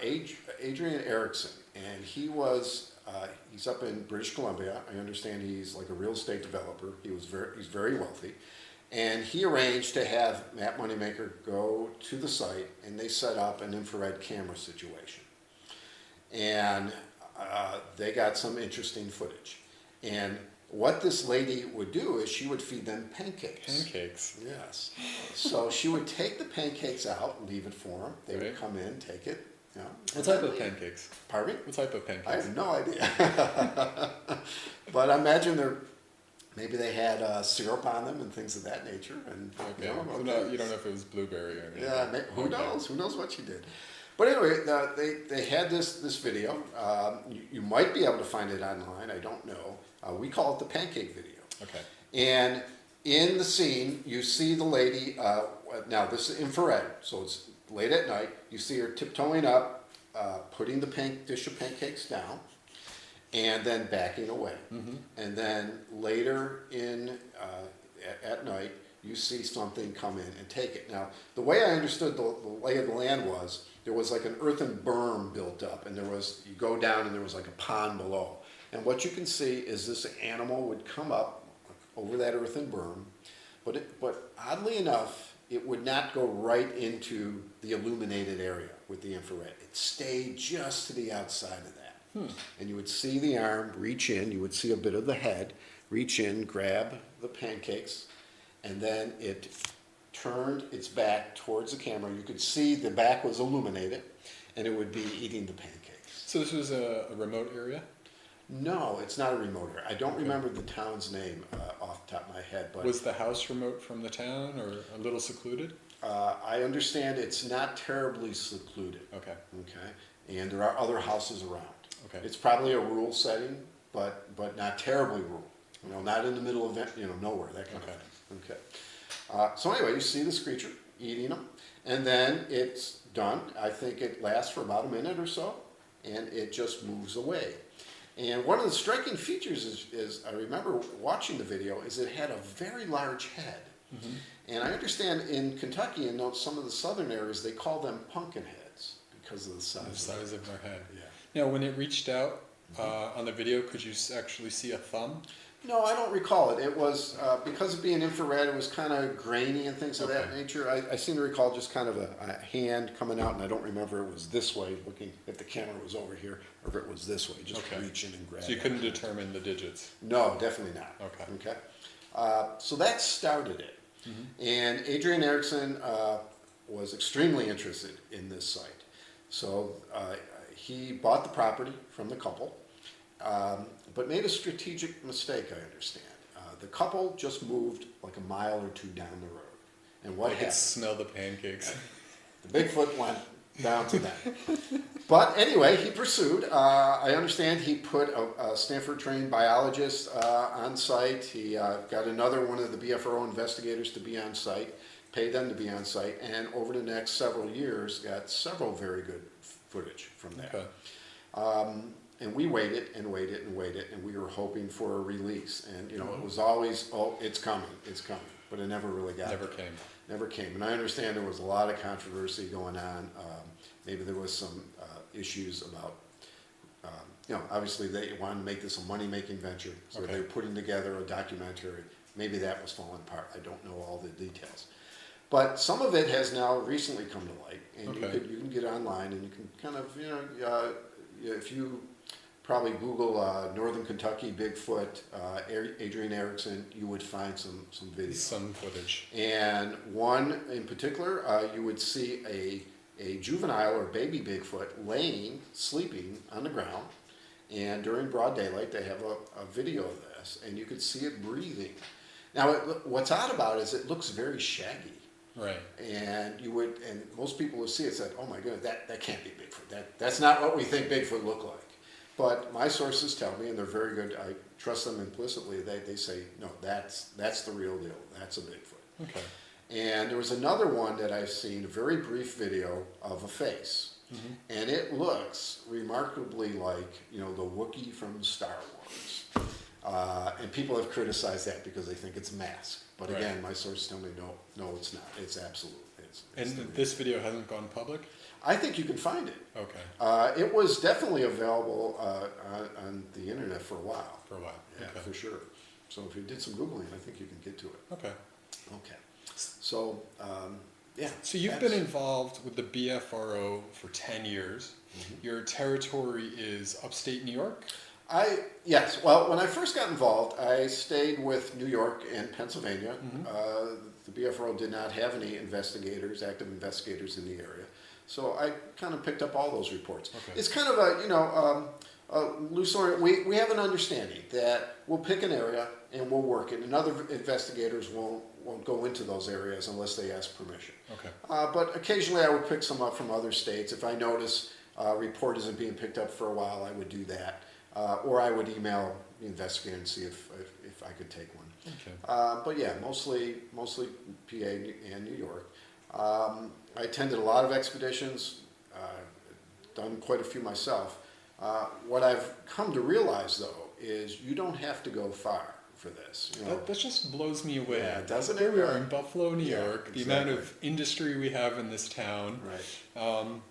Adrian Erickson, and he's up in British Columbia. I understand he's like a real estate developer. He's very wealthy. And he arranged to have Matt Moneymaker go to the site, and they set up an infrared camera situation. And they got some interesting footage. And what this lady would do is she would feed them pancakes. Pancakes. Yes. So she would take the pancakes out and leave it for them. They would Right. come in, take it. You know, What type of pancakes? Pardon me? What type of pancakes? I have no idea. But I imagine maybe they had syrup on them and things of that nature. And Okay. you know, So no, you don't know if it was blueberry or anything. yeah, who Okay. knows? Who knows what she did? But anyway, they had this video. You might be able to find it online. I don't know. We call it the pancake video. Okay. And in the scene, you see the lady. Now this is infrared, so it's late at night. You see her tiptoeing up, putting the dish of pancakes down, and then backing away. And then later at night, you see something come in and take it. Now, the way I understood the lay of the land was there was like an earthen berm built up, and you go down and there was like a pond below. And what you can see is this animal would come up over that earthen berm, but oddly enough, it would not go right into the illuminated area with the infrared. It stayed just to the outside of that. And you would see the arm reach in, you would see a bit of the head, reach in, grab the pancakes, and then it turned its back towards the camera. You could see the back was illuminated, and it would be eating the pancakes. So this was a remote area? No, it's not a remote area. I don't remember the town's name off the top of my head. But Was the house remote from the town or a little secluded? I understand it's not terribly secluded. Okay. Okay, and there are other houses around. Okay. It's probably a rural setting, but not terribly rural. You know, not in the middle of nowhere, that kind of thing. Okay. So anyway, you see this creature eating them, and then it's done. I think it lasts for about a minute or so, and it just moves away. And one of the striking features is I remember watching the video, is it had a very large head. Mm-hmm. And I understand in Kentucky and some of the southern areas, they call them pumpkin heads because of the size of their head. Yeah. Now, when it reached out on the video, could you actually see a thumb? No, I don't recall it. It was, because of being infrared, it was kind of grainy and things of that nature. I seem to recall just kind of a hand coming out, and I don't remember it was this way, looking if the camera was over here, or if it was this way, just reaching and grabbing. So you couldn't determine the digits? No, definitely not. Okay. So that started it. Mm-hmm. And Adrian Erickson was extremely interested in this site. So he bought the property from the couple. But made a strategic mistake, I understand. The couple just moved like a mile or two down the road. And what happened? Smell the pancakes. The Bigfoot went down to them. But anyway, he pursued. I understand he put a Stanford-trained biologist on site. He got another one of the BFRO investigators to be on site, paid them to be on site, and over the next several years got several very good footage from that. Okay. And we waited and waited and waited, and we were hoping for a release. And, it was always, it's coming. But it never really got there. Never came. And I understand there was a lot of controversy going on. Maybe there was some issues about, obviously they wanted to make this a money-making venture. So they were putting together a documentary. Maybe that was falling apart. I don't know all the details. But some of it has now recently come to light. And you can get online and you can kind of, if you probably Google Northern Kentucky Bigfoot, Adrian Erickson, you would find some videos. Some footage. And one in particular, you would see a juvenile or baby Bigfoot sleeping on the ground. And during broad daylight, they have a video of this, and you could see it breathing. Now, what's odd about it is it looks very shaggy. Right. And most people who see it said, "Oh my goodness, that can't be Bigfoot. That's not what we think Bigfoot look like." But my sources tell me, and they're very good, I trust them implicitly, they say, no, that's the real deal. That's a Bigfoot. Okay. And there was another one that I've seen, a very brief video of a face. Mm-hmm. And it looks remarkably like, the Wookiee from Star Wars. And people have criticized that because they think it's masked. But again, my sources tell me, no, it's not. It's absolute. And this video hasn't gone public? I think you can find it. Okay. It was definitely available on the internet for a while. Yeah, okay. For sure. So if you did some Googling, I think you can get to it. Okay. So, yeah. So you've been involved with the BFRO for 10 years. Mm-hmm. Your territory is upstate New York? Yes. Well, when I first got involved, I stayed with New York and Pennsylvania. Mm-hmm. The BFRO did not have any active investigators in the area. So I kind of picked up all those reports. Okay. It's kind of a loose orient. We have an understanding that we'll pick an area and we'll work it, and other investigators won't go into those areas unless they ask permission. Okay. But occasionally I would pick some up from other states. If I notice a report isn't being picked up for a while, I would do that. Or I would email the investigator and see if I could take one. Okay. But yeah, mostly PA and New York. I attended a lot of expeditions, done quite a few myself. What I've come to realize, though, is you don't have to go far for this. That just blows me away. Yeah, doesn't it? Here we are in Buffalo, New York, the amount of industry we have in this town. Right.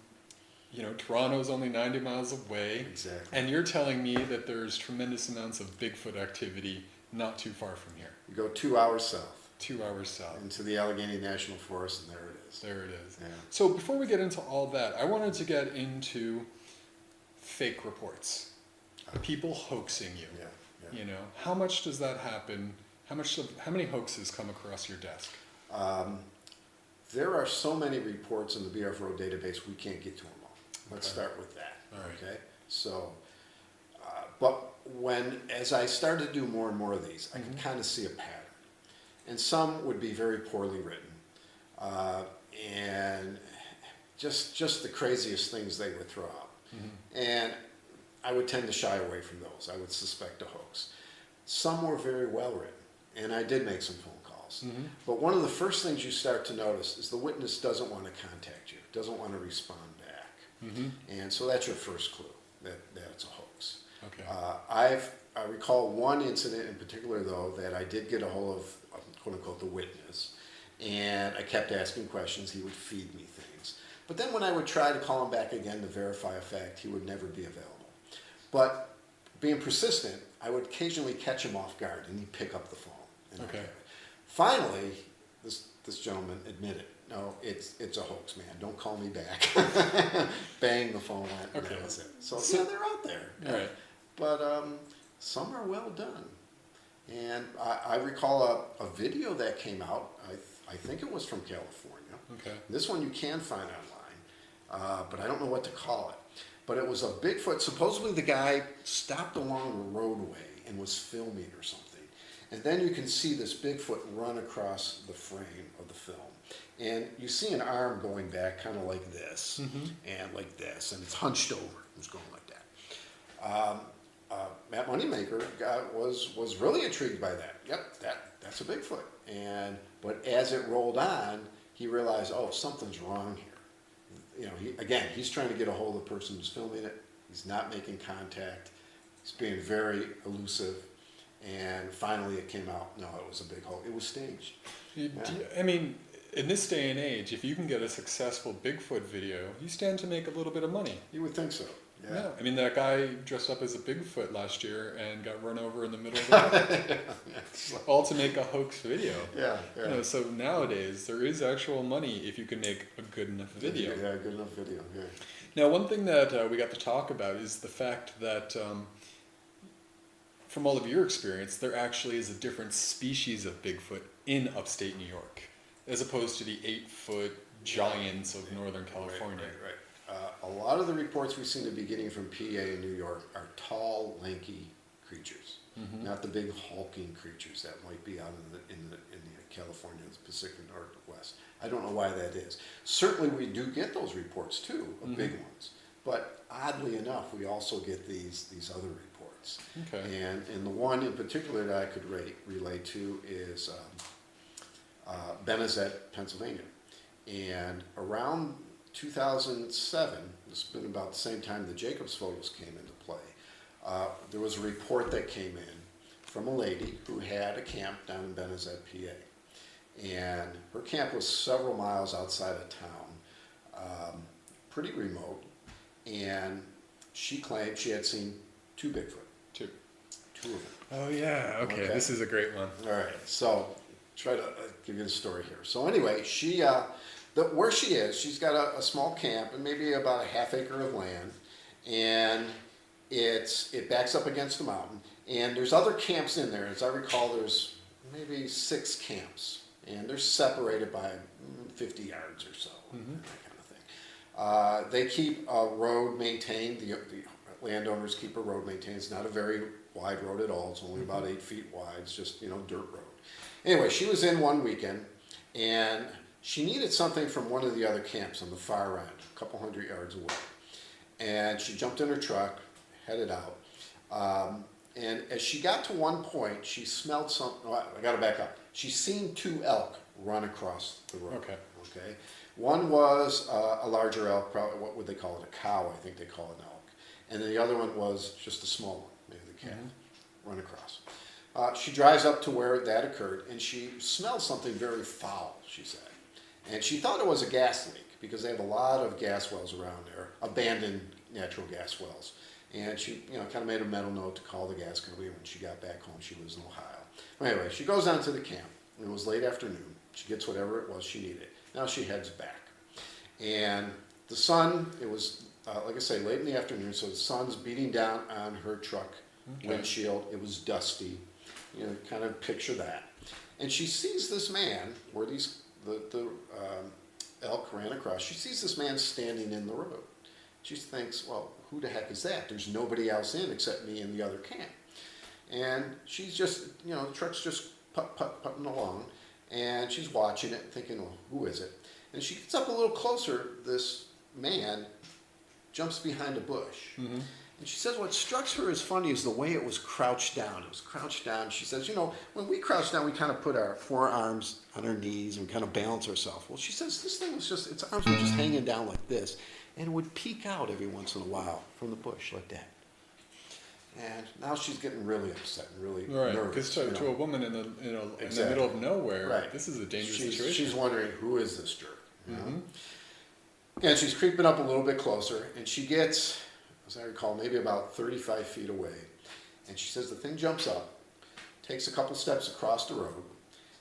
Toronto's only 90 miles away. Exactly. And you're telling me that there's tremendous amounts of Bigfoot activity not too far from here. You go 2 hours south. 2 hours south. Into the Allegheny National Forest, and there it is. There it is. Yeah. So before we get into all that, I wanted to get into fake reports. People hoaxing you. Yeah. How much does that happen? How many hoaxes come across your desk? There are so many reports in the BFRO database, we can't get to them all. Let's start with that. All right. Okay. So, but as I started to do more and more of these, I could kind of see a pattern. And some would be very poorly written. And just the craziest things they would throw out. Mm-hmm. And I would tend to shy away from those. I would suspect a hoax. Some were very well written. And I did make some phone calls. else. But one of the first things you start to notice is the witness doesn't want to contact you, doesn't want to respond back. And so that's your first clue that it's a hoax. Okay. I recall one incident in particular, though, that I did get a hold of, quote unquote, the witness, and I kept asking questions. He would feed me things. But then when I would try to call him back again to verify a fact, he would never be available. But being persistent, I would occasionally catch him off guard, and he'd pick up the phone. And Okay. Finally, this gentleman admitted, no, it's a hoax, man. Don't call me back. Bang, the phone went, and that was it. So yeah, they're out there. All right. But some are well done. And I recall a video that came out, I think it was from California. Okay. This one you can find online, but I don't know what to call it. But it was a Bigfoot. Supposedly the guy stopped along a roadway and was filming or something. And then you can see this Bigfoot run across the frame of the film. And you see an arm going back kind of like this and like this, and it's hunched over. It's going like that. Matt Moneymaker was really intrigued by that. Yep, that's a Bigfoot. But as it rolled on, he realized, oh, something's wrong here. You know, he's trying to get a hold of the person who's filming it. He's not making contact. He's being very elusive. And finally it came out, no, it was a big hole. It was staged. I mean, in this day and age, if you can get a successful Bigfoot video, you stand to make a little bit of money. You would think so. Yeah. I mean, that guy dressed up as a Bigfoot last year and got run over in the middle of the night. All to make a hoax video. Yeah. You know, so nowadays, there is actual money if you can make a good enough video. Yeah, good enough video, yeah. Now, one thing that we got to talk about is the fact that from all of your experience, there actually is a different species of Bigfoot in upstate New York, as opposed to the 8-foot giants of Northern California. Right. A lot of the reports we seem to be getting from PA and New York are tall, lanky creatures, not the big hulking creatures that might be out in the California, the Pacific Northwest. I don't know why that is. Certainly, we do get those reports too, of big ones. But oddly enough, we also get these other reports. Okay. And the one in particular that I could relate to is Benezet, Pennsylvania, and around 2007, it's been about the same time the Jacobs photos came into play, there was a report that came in from a lady who had a camp down in Benezet, PA. And her camp was several miles outside of town, pretty remote, and she claimed she had seen 2 Bigfoot. Two of them. Oh, yeah. Okay. This is a great one. All right. So try to give you the story here. So anyway, where she is, she's got a small camp and maybe about a half acre of land, and it backs up against the mountain. And there's other camps in there. As I recall, there's maybe 6 camps, and they're separated by 50 yards or so, that kind of thing. They keep a road maintained. The landowners keep a road maintained. It's not a very wide road at all. It's only about 8 feet wide. It's just, dirt road. Anyway, she was in one weekend, and she needed something from one of the other camps on the far end, a couple hundred yards away. And she jumped in her truck, headed out. And as she got to one point, she smelled something. Oh, I got to back up. She seen 2 elk run across the road. Okay. One was a larger elk, probably, what would they call it? A cow, I think they call it an elk. And then the other one was just a small one, maybe the calf, run across. She drives up to where that occurred, and she smelled something very foul, she said. And she thought it was a gas leak, because they have a lot of gas wells around there, abandoned natural gas wells. And she, kind of made a mental note to call the gas company. When she got back home, she was in Ohio. Anyway, she goes down to the camp. It was late afternoon. She gets whatever it was she needed. Now she heads back. And the sun, it was, like I say, late in the afternoon, so the sun's beating down on her truck windshield. It was dusty. Kind of picture that. And she sees this man, where the elk ran across. She sees this man standing in the road. She thinks, well, who the heck is that? There's nobody else in except me and the other camp. And she's just, the truck's just putting along, and she's watching it, thinking, well, who is it? And she gets up a little closer. This man jumps behind a bush, And she says what struck her as funny is the way it was crouched down. It was crouched down. She says, when we crouch down, we kind of put our forearms on our knees and kind of balance ourselves. Well, she says this thing was just, its arms were just hanging down like this, and it would peek out every once in a while from the bush like that. And now she's getting really upset and really nervous. Because to a woman in the in the middle of nowhere, this is a dangerous situation. She's wondering, who is this jerk? And she's creeping up a little bit closer, and she gets, as I recall, maybe about 35 feet away. And she says the thing jumps up, takes a couple steps across the road,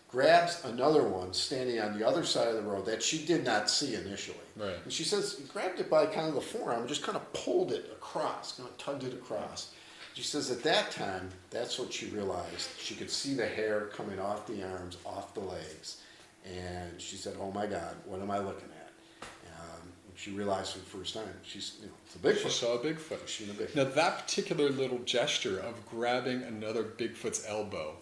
grabs another one standing on the other side of the road that she did not see initially. Right. And she says, grabbed it by kind of the forearm, just kind of pulled it across, kind of tugged it across. She says at that time, that's what she realized. She could see the hair coming off the arms, off the legs. And she said, oh my God, what am I looking at? She realized for the first time, it's a Bigfoot. She saw a Bigfoot. She's a Bigfoot. Now that particular little gesture of grabbing another Bigfoot's elbow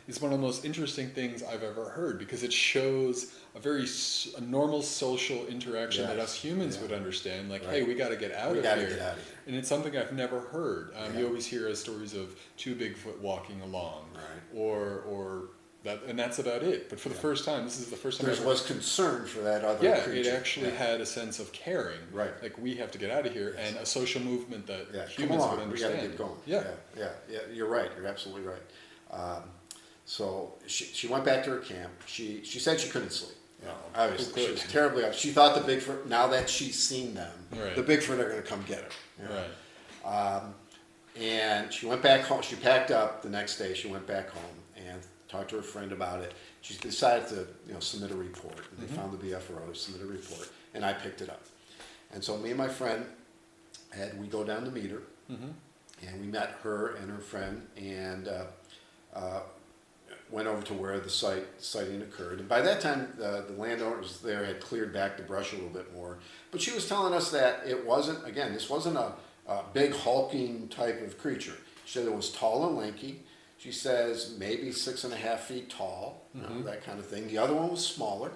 is one of the most interesting things I've ever heard, because it shows a normal social interaction that us humans would understand. Like, hey, we got to get out of here. Get out of here. And it's something I've never heard. You always hear stories of two Bigfoot walking along, or that, and that's about it. But for the first time, this is the first time there was concern for that other creature. It actually had a sense of caring. Right. Like, we have to get out of here, and a social movement that Come humans along. would understand. We got to get going. Yeah. You're right. You're absolutely right. So she went back to her camp. She said she couldn't sleep. Obviously, she was terribly upset. She thought the Bigfoot, now that she's seen them, the Bigfoot are going to come get her. Right. And she went back home. She packed up the next day. She went back home and talked to her friend about it. She decided to submit a report. And they found the BFRO, submitted a report, and I picked it up. And so me and my friend, we go down to meet her, and we met her and her friend, and went over to where the sighting occurred. And by that time, the landowners there had cleared back the brush a little bit more. But she was telling us that it wasn't, again, this wasn't a big hulking type of creature. She said it was tall and lanky. She says maybe 6.5 feet tall, that kind of thing. The other one was smaller.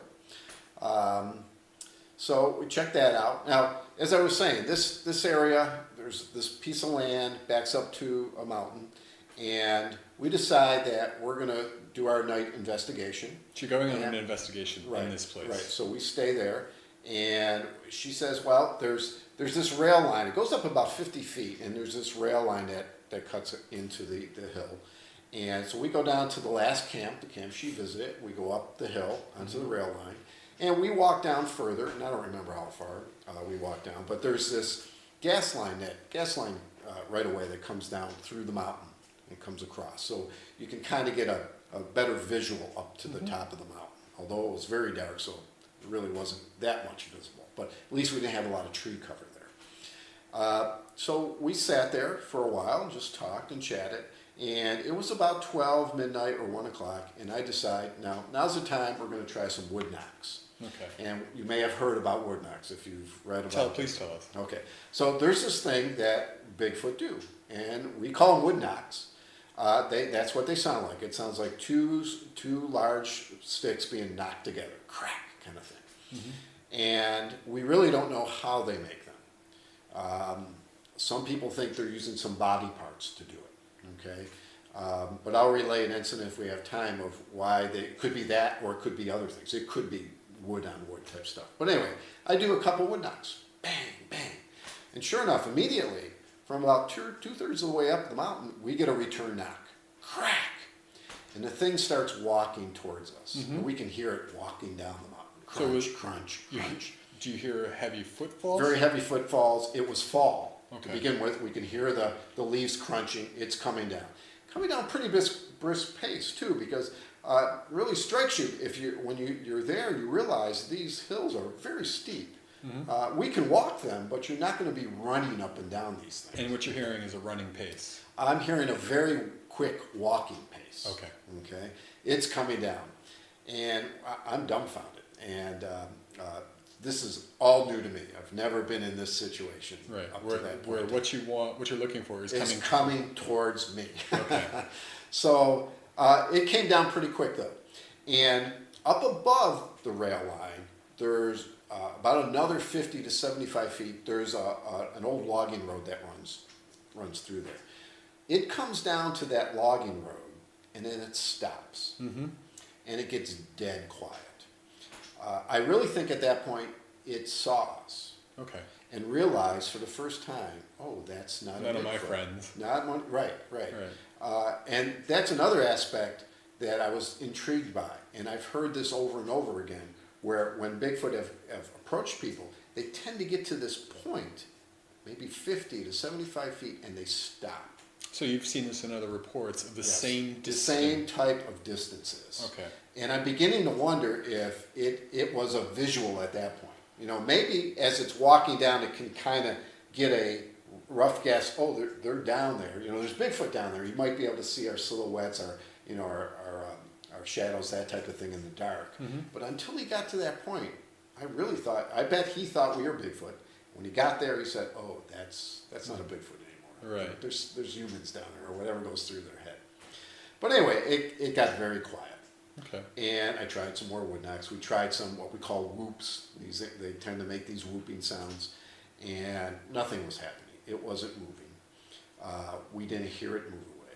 So we checked that out. Now, as I was saying, this area, there's this piece of land backs up to a mountain, and we decide that we're going to do our night investigation. So you're going on an investigation in this place. Right, so we stay there, and she says, well, there's this rail line. It goes up about 50 feet, and there's this rail line that cuts into the hill. And so we go down to the last camp, the camp she visited. We go up the hill onto the rail line, and we walk down further, and I don't remember how far we walked down, but there's this gas line right away that comes down through the mountain and comes across. So you can kind of get a better visual up to the top of the mountain, although it was very dark, so it really wasn't that much visible. But at least we didn't have a lot of tree cover there. So we sat there for a while and just talked and chatted. And it was about 12 midnight or 1 o'clock, and I decide, now's the time we're going to try some wood knocks. Okay. And you may have heard about wood knocks if you've read about it. Please tell us. Okay. So there's this thing that Bigfoot do, and we call them wood knocks. That's what they sound like. It sounds like two large sticks being knocked together, crack kind of thing. And we really don't know how they make them. Some people think they're using some body parts to do it. Okay, but I'll relay an incident if we have time of why it could be that, or it could be other things. It could be wood on wood type stuff. But anyway, I do a couple wood knocks, bang, bang, and sure enough, immediately from about two-thirds of the way up the mountain, we get a return knock, crack, and the thing starts walking towards us. And we can hear it walking down the mountain, crunch, crunch, crunch. Do you hear heavy footfalls? Very heavy footfalls. It was fall. Okay. To begin with, we can hear the leaves crunching. It's coming down. Coming down pretty brisk pace, too, because really strikes you when you're there, you realize these hills are very steep. We can walk them, but you're not going to be running up and down these things. And what you're hearing is a running pace. I'm hearing a very quick walking pace. Okay. Okay. It's coming down. And I'm dumbfounded. And this is all new to me. I've never been in this situation up to that point. Where what you're looking for is coming towards me. Okay. So it came down pretty quick though, and up above the rail line, there's about another 50 to 75 feet. There's an old logging road that runs runs through there. It comes down to that logging road, and then it stops, and it gets dead quiet. I really think at that point it saw us. Okay. And realized for the first time, oh, that's not None a of my Bigfoot. friends. Not one, right. And that's another aspect that I was intrigued by, and I've heard this over and over again, where when Bigfoot have approached people, they tend to get to this point, maybe 50 to 75 feet, and they stop. So you've seen this in other reports of the Yes. same The distance. same type of distances. Okay. And I'm beginning to wonder if it was a visual at that point. You know, maybe as it's walking down, it can kind of get a rough guess. Oh, they're down there. You know, there's Bigfoot down there. You might be able to see our silhouettes, our shadows, that type of thing in the dark. But until he got to that point, I really thought. I bet he thought we were Bigfoot. When he got there, he said, "Oh, that's not a Bigfoot anymore. Right. There's humans down there, or whatever goes through their head." But anyway, it got very quiet. Okay. And I tried some more wood knocks. We tried some what we call whoops. They tend to make these whooping sounds, and nothing was happening. It wasn't moving. We didn't hear it move away.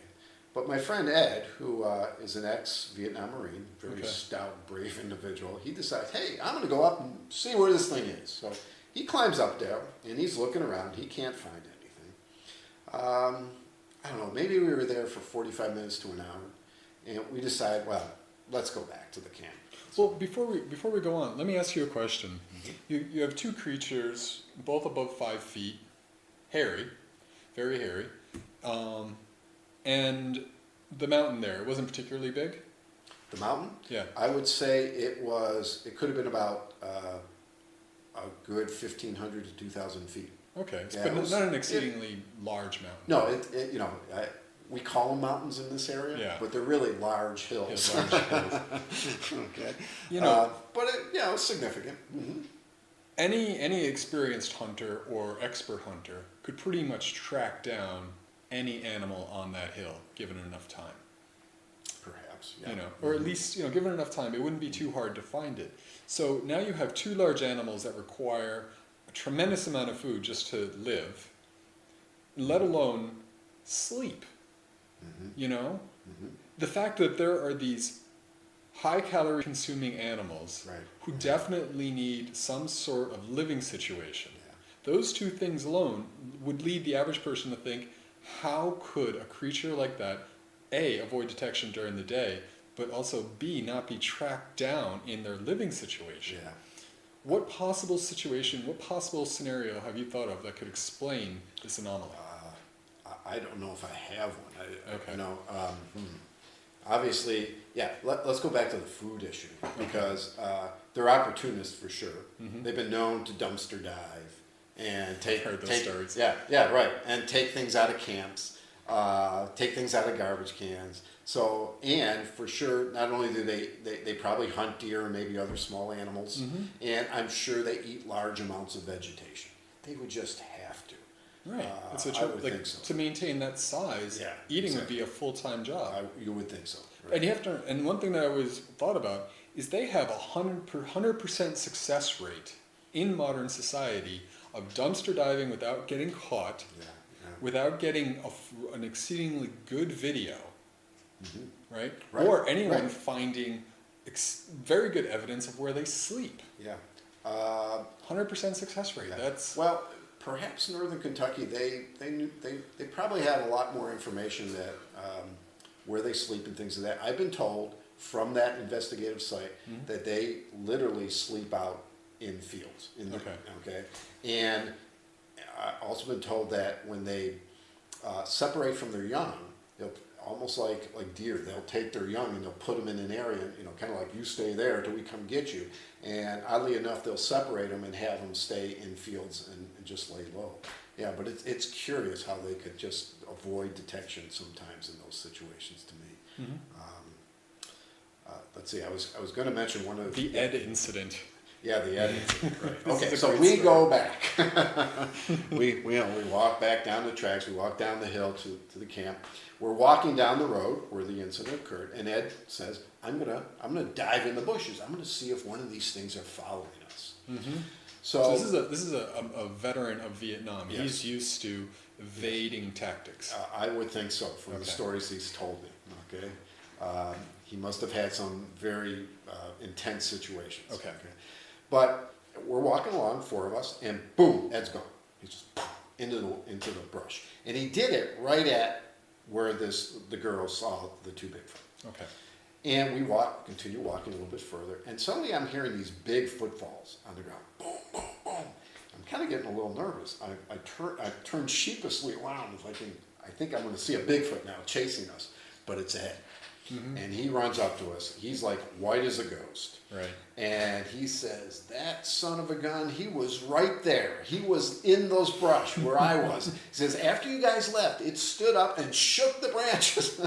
But my friend Ed, who is an ex-Vietnam Marine, very stout, brave individual, he decides, hey, I'm going to go up and see where this thing is. So he climbs up there, and he's looking around. He can't find anything. I don't know, maybe we were there for 45 minutes to an hour, and we decided, well, let's go back to the camp. Well, before we go on, let me ask you a question. You have two creatures, both above 5 feet, hairy, very hairy, and the mountain there, it wasn't particularly big? The mountain? Yeah. I would say it could have been about a good 1,500 to 2,000 feet. Okay, Yeah, but it was- not an exceedingly large mountain. No, we call them mountains in this area, Yeah. but they're really large hills. Yes, large hills. Okay. But it was significant. any experienced hunter or expert hunter could pretty much track down any animal on that hill, given enough time. Perhaps, yeah. Or at least, given enough time, it wouldn't be too hard to find it. So now you have two large animals that require a tremendous amount of food just to live, let alone sleep. The fact that there are these high-calorie consuming animals who definitely need some sort of living situation. Those two things alone would lead the average person to think, how could a creature like that, A, avoid detection during the day, but also B, not be tracked down in their living situation? Yeah. What possible situation, what possible scenario have you thought of that could explain this anomaly? I don't know if I have one. Okay. Obviously, let's go back to the food issue, because they're opportunists for sure. They've been known to dumpster dive and take stories. right, and take things out of camps, take things out of garbage cans. So, and for sure, not only do they probably hunt deer and maybe other small animals, and I'm sure they eat large amounts of vegetation. They would just have to. Right. I would think so. To maintain that size, eating would be a full-time job. You would think so. Right. And you have to. And one thing that I always thought about is they have a 100% success rate in modern society of dumpster diving without getting caught, without getting an exceedingly good video, right? Or anyone finding very good evidence of where they sleep. Yeah. 100% success rate. That's well. Perhaps Northern Kentucky, they probably had a lot more information that where they sleep and things like that. I've been told from that investigative site that they literally sleep out in fields. Okay. And I've also been told that when they separate from their young, they'll almost like deer, they'll take their young and they'll put them in an area, kind of like you stay there till we come get you. And oddly enough, they'll separate them and have them stay in fields and just lay low. Yeah, but it's curious how they could just avoid detection sometimes in those situations to me. Let's see, I was going to mention one of the Ed incident. Yeah, the Ed incident, right. This Okay, is a so great we story. go back. we walk back down the tracks. We walk down the hill to the camp. We're walking down the road where the incident occurred, and Ed says, "I'm gonna dive in the bushes. I'm gonna see if one of these things are following us." So this is a veteran of Vietnam. Yes. He's used to evading tactics. I would think so from the stories he's told me. Okay, he must have had some very intense situations. Okay. But we're walking along, four of us, and boom, Ed's gone. He's just poof, into the brush, and he did it right at where the girl saw the two Bigfoot. Okay. And we continue walking a little bit further, and suddenly I'm hearing these big footfalls on the ground. Boom, boom, boom. I'm kind of getting a little nervous. I turn sheepishly around, I think I'm going to see a Bigfoot now chasing us, but it's Ed. Mm-hmm. And he runs up to us. He's like white as a ghost. Right. And he says, "That son of a gun, he was right there. He was in those brush where I was." He says, "After you guys left, it stood up and shook the branches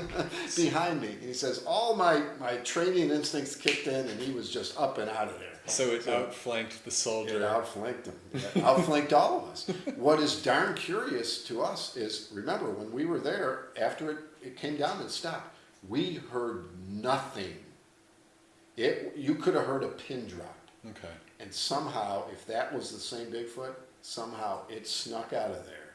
behind me." And he says, all my training instincts kicked in, and he was just up and out of there. So it outflanked the soldier. It outflanked him. It outflanked all of us. What is darn curious to us is, remember, when we were there, after it came down and stopped, we heard nothing. You could have heard a pin drop. Okay. And somehow, if that was the same Bigfoot, somehow it snuck out of there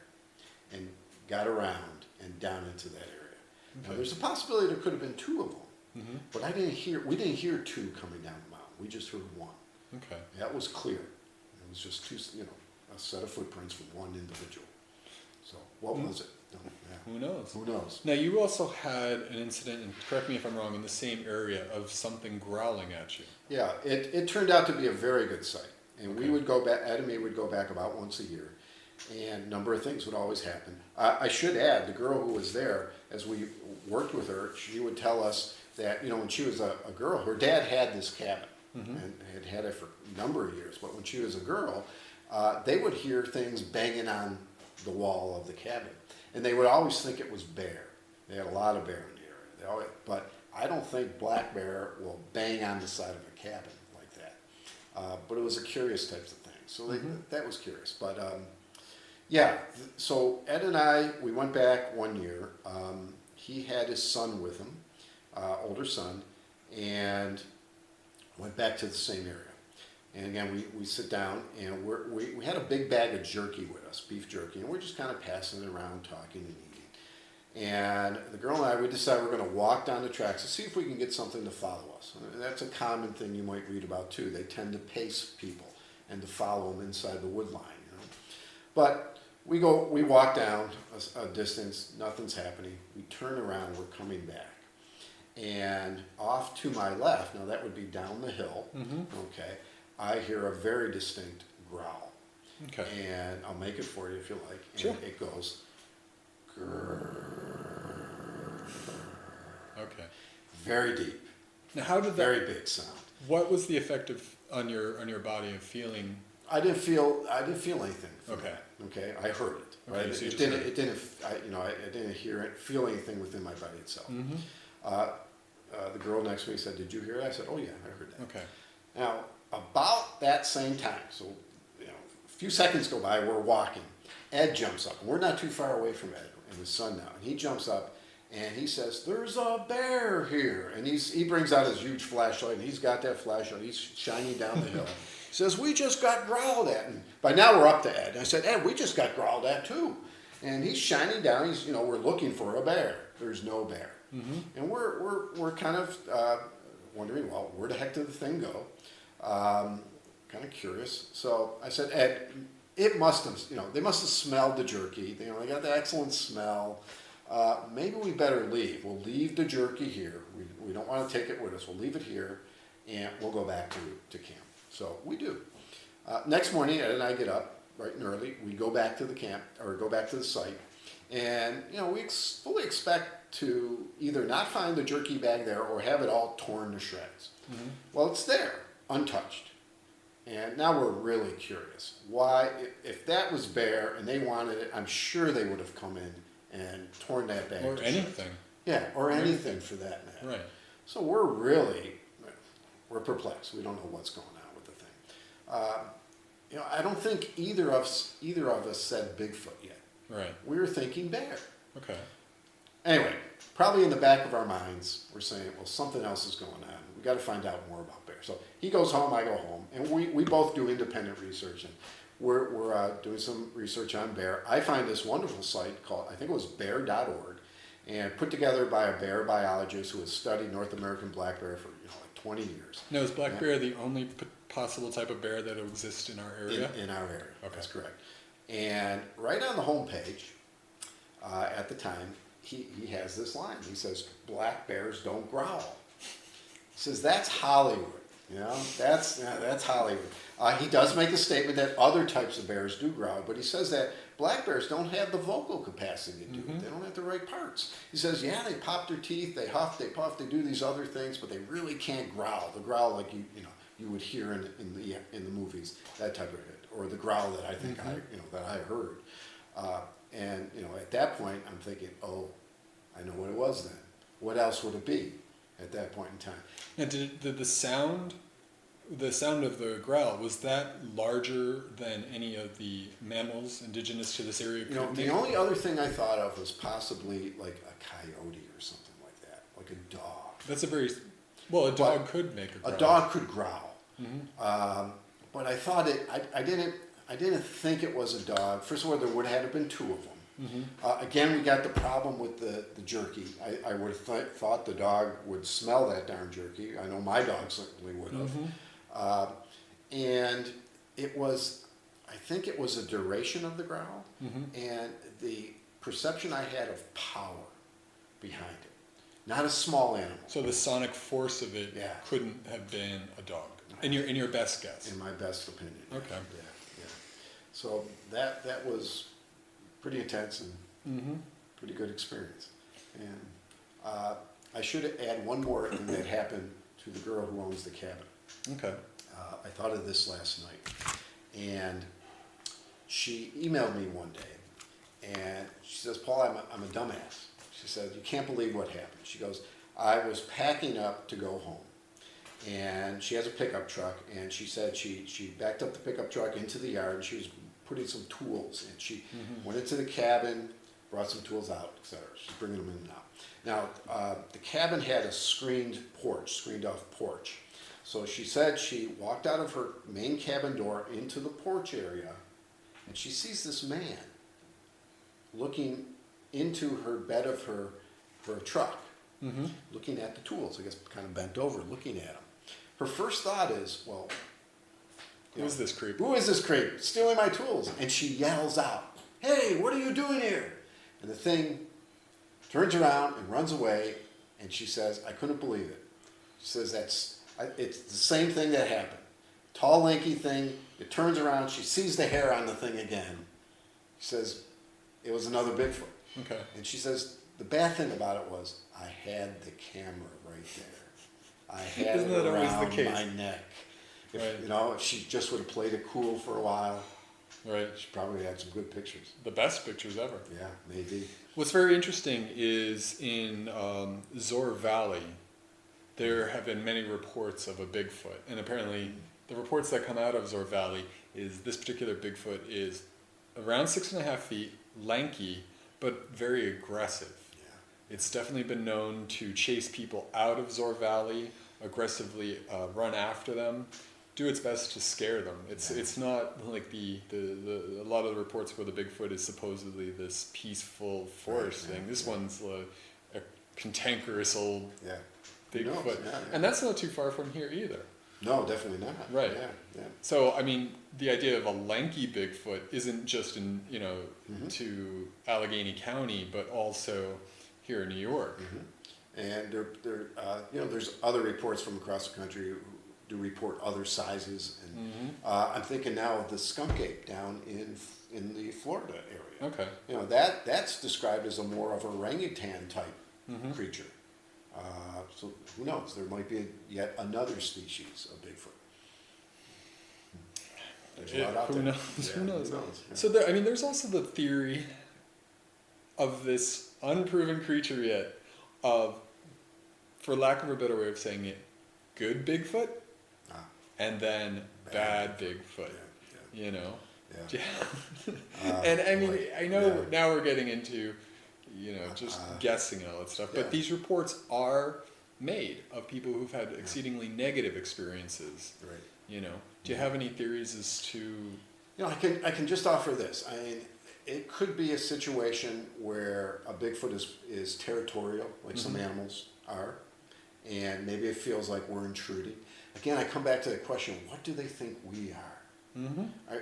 and got around and down into that area. Okay. Now, there's a possibility there could have been two of them, but we didn't hear two coming down the mountain. We just heard one. Okay. That was clear. It was just two, a set of footprints from one individual. So what was it? Who knows? Who knows? Now, you also had an incident, and correct me if I'm wrong, in the same area of something growling at you. Yeah, it turned out to be a very good site. And we would go back, Ed and me would go back about once a year, and a number of things would always happen. I should add, the girl who was there, as we worked with her, she would tell us that, when she was a girl, her dad had this cabin, and had it for a number of years. But when she was a girl, they would hear things banging on the wall of the cabin. And they would always think it was bear. They had a lot of bear in the area. But I don't think black bear will bang on the side of a cabin like that. But it was a curious type of thing. So that was curious. But so Ed and I, we went back one year. He had his son with him, older son, and went back to the same area. And again, we sit down, and we had a big bag of jerky with us, beef jerky, and we're just kind of passing it around, talking and eating. And the girl and I, we decided we're going to walk down the tracks to see if we can get something to follow us. And that's a common thing you might read about too. They tend to pace people and to follow them inside the wood line. But we walk down a distance, nothing's happening. We turn around, we're coming back. And off to my left, now that would be down the hill, okay, I hear a very distinct growl. Okay. And I'll make it for you if you like. And sure. It goes, grrr. Okay. Very deep. Now, how did that? Very big sound. What was the effect on your body of feeling? I didn't feel anything. Okay. That, okay. I heard it. Right. Okay, so it didn't. I didn't feel anything within my body itself. The girl next to me said, "Did you hear that?" I said, "Oh yeah, I heard that." Okay. Now, about that same time, so a few seconds go by, we're walking. Ed jumps up. We're not too far away from Ed and his son now. And he jumps up and he says, "There's a bear here." And he brings out his huge flashlight, and he's got that flashlight. He's shining down the hill. He says, "We just got growled at." And by now we're up to Ed. And I said, "Ed, we just got growled at too." And he's shining down. He's, we're looking for a bear. There's no bear. And we're kind of wondering, well, where the heck did the thing go? Kind of curious. So I said, "Ed, it must have, they must have smelled the jerky. They got the excellent smell. Maybe we better leave. We'll leave the jerky here. We don't want to take it with us. We'll leave it here, and we'll go back to camp." So we do. Next morning, Ed and I get up bright and early. We go back to the camp, or go back to the site, and we fully expect to either not find the jerky bag there or have it all torn to shreds. Well, it's there, untouched. And now we're really curious. Why, if that was bear and they wanted it, I'm sure they would have come in and torn that bag Or to anything. shreds. Yeah, or anything for that matter. Right. So we're perplexed. We don't know what's going on with the thing. I don't think either of us said Bigfoot yet. Right. We were thinking bear. Okay. Anyway, probably in the back of our minds, we're saying, well, something else is going on. we got to find out more about bears. So he goes home, I go home, and we both do independent research, and we're doing some research on bear. I find this wonderful site called, I think it was bear.org, and put together by a bear biologist who has studied North American black bear for like 20 years. Now, is black bear the only possible type of bear that exists in our area? In our area, okay. That's correct. And right on the homepage, at the time, he has this line. He says, "Black bears don't growl." He says, "That's Hollywood." That's Hollywood. He does make the statement that other types of bears do growl, but he says that black bears don't have the vocal capacity to do it. They don't have the right parts. He says, yeah, they pop their teeth, they huff, they puff, they do these other things, but they really can't growl. The growl like you would hear in the movies, that type of hit, or the growl that I think that I heard. And at that point, I'm thinking, oh, I know what it was then. What else would it be at that point in time? Now, did the sound of the growl, was that larger than any of the mammals indigenous to this area? The only other thing I thought of was possibly like a coyote or something like that, like a dog. That's a dog could make a growl. A dog could growl. But I thought I didn't think it was a dog. First of all, there would have been two of them. Again, we got the problem with the jerky. I would have thought the dog would smell that darn jerky. I know my dog certainly would have. And I think it was a duration of the growl and the perception I had of power behind it. Not a small animal. So the sonic force of it couldn't have been a dog, in your best guess. In my best opinion. Okay. Yeah. So that was pretty intense and pretty good experience. And I should add one more thing that happened to the girl who owns the cabin. Okay. I thought of this last night, and she emailed me one day, and she says, "Paul, I'm a dumbass." She said, "You can't believe what happened." She goes, "I was packing up to go home, and she has a pickup truck, and she said she backed up the pickup truck into the yard, and she was putting some tools, and she went into the cabin, brought some tools out, etc. She's bringing them in and out. Now, the cabin had a screened off porch. So she said she walked out of her main cabin door into the porch area, and she sees this man looking into her bed of her truck, looking at the tools, I guess kind of bent over, looking at them. Her first thought is, well, Who is this creep? Who is this creep? Stealing my tools. And she yells out, "Hey, what are you doing here?" And the thing turns around and runs away, and she says, "I couldn't believe it." She says, it's the same thing that happened. Tall, lanky thing, it turns around, she sees the hair on the thing again. She says, it was another Bigfoot. Okay. And she says, the bad thing about it was, I had the camera right there. I had Isn't it that always the around case? my neck. If, Right. if she just would have played it cool for a while, Right. she probably had some good pictures. The best pictures ever. Yeah, maybe. What's very interesting is in Zor Valley, there have been many reports of a Bigfoot. And apparently the reports that come out of Zor Valley is this particular Bigfoot is around 6.5 feet, lanky, but very aggressive. Yeah. It's definitely been known to chase people out of Zor Valley, aggressively run after them, do its best to scare them. It's not like a lot of the reports where the Bigfoot is supposedly this peaceful forest thing. This one's a cantankerous old Bigfoot. And that's not too far from here either. No, definitely not. Right. Yeah. So, I mean, the idea of a lanky Bigfoot isn't just in, to Allegheny County, but also here in New York. And there's other reports from across the country who do report other sizes. And I'm thinking now of the skunk ape down in the Florida area. Okay. That's described as a more of a orangutan type creature. So who knows? There might be yet another species of Bigfoot. There's a lot out there. Who knows? Yeah. So there's also the theory of this unproven creature yet of, for lack of a better way of saying it, good Bigfoot and then bad Bigfoot. Yeah. And I mean, I know now we're getting into, just guessing and all that stuff, but these reports are made of people who've had exceedingly negative experiences. Right. You know, do you have any theories as to? You know, I can just offer this. I mean, it could be a situation where a Bigfoot is territorial, like some animals are, and maybe it feels like we're intruding. Again, I come back to the question: what do they think we are?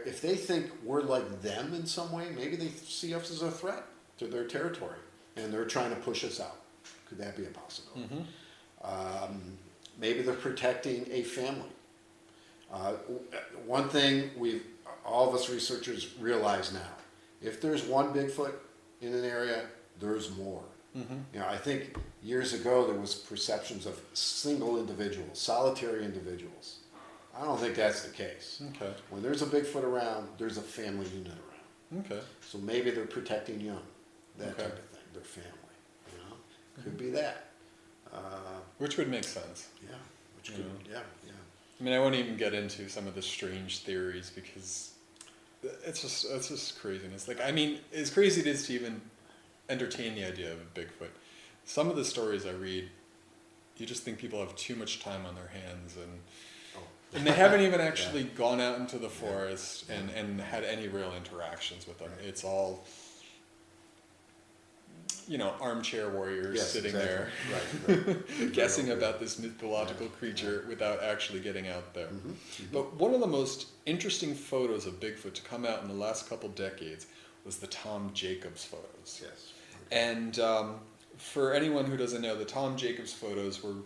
If they think we're like them in some way, maybe they see us as a threat to their territory, and they're trying to push us out. Could that be a possibility? Maybe they're protecting a family. One thing all of us researchers realize now, if there's one Bigfoot in an area, there's more. You know, I think years ago there was perceptions of single individuals, solitary individuals. I don't think that's the case. Okay. When there's a Bigfoot around, there's a family unit around. Okay. So maybe they're protecting young, that Okay. type of thing, their family. You know, could be that. Which would make sense. Yeah, which could, yeah. I mean, I won't even get into some of the strange theories because it's just craziness. Like, I mean, as crazy it is to even entertain the idea of a Bigfoot, some of the stories I read, you just think people have too much time on their hands and they haven't even actually gone out into the forest and had any real interactions with them. It's all, you know, armchair warriors sitting there guessing about this mythological creature without actually getting out there. But one of the most interesting photos of Bigfoot to come out in the last couple decades was the Tom Jacobs photos. Yes. And for anyone who doesn't know, the Tom Jacobs photos were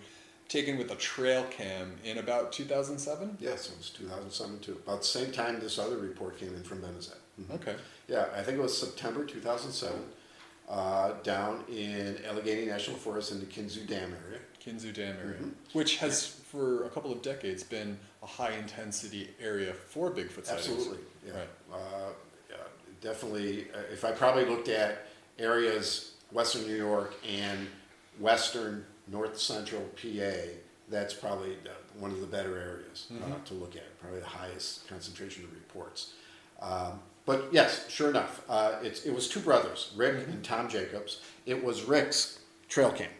taken with a trail cam in about 2007? Yes, it was 2007 too. About the same time this other report came in from Benazet. Okay. Yeah, I think it was September 2007, down in Allegheny National Forest in the Kinzua Dam area. Kinzua Dam area, which has for a couple of decades been a high intensity area for Bigfoot sightings. Absolutely, yeah. Right. Yeah, definitely. If I probably looked at areas, Western New York and Western North Central PA, that's probably one of the better areas to look at, probably the highest concentration of reports. But yes, sure enough, it was two brothers, Rick and Tom Jacobs. It was Rick's trail cam.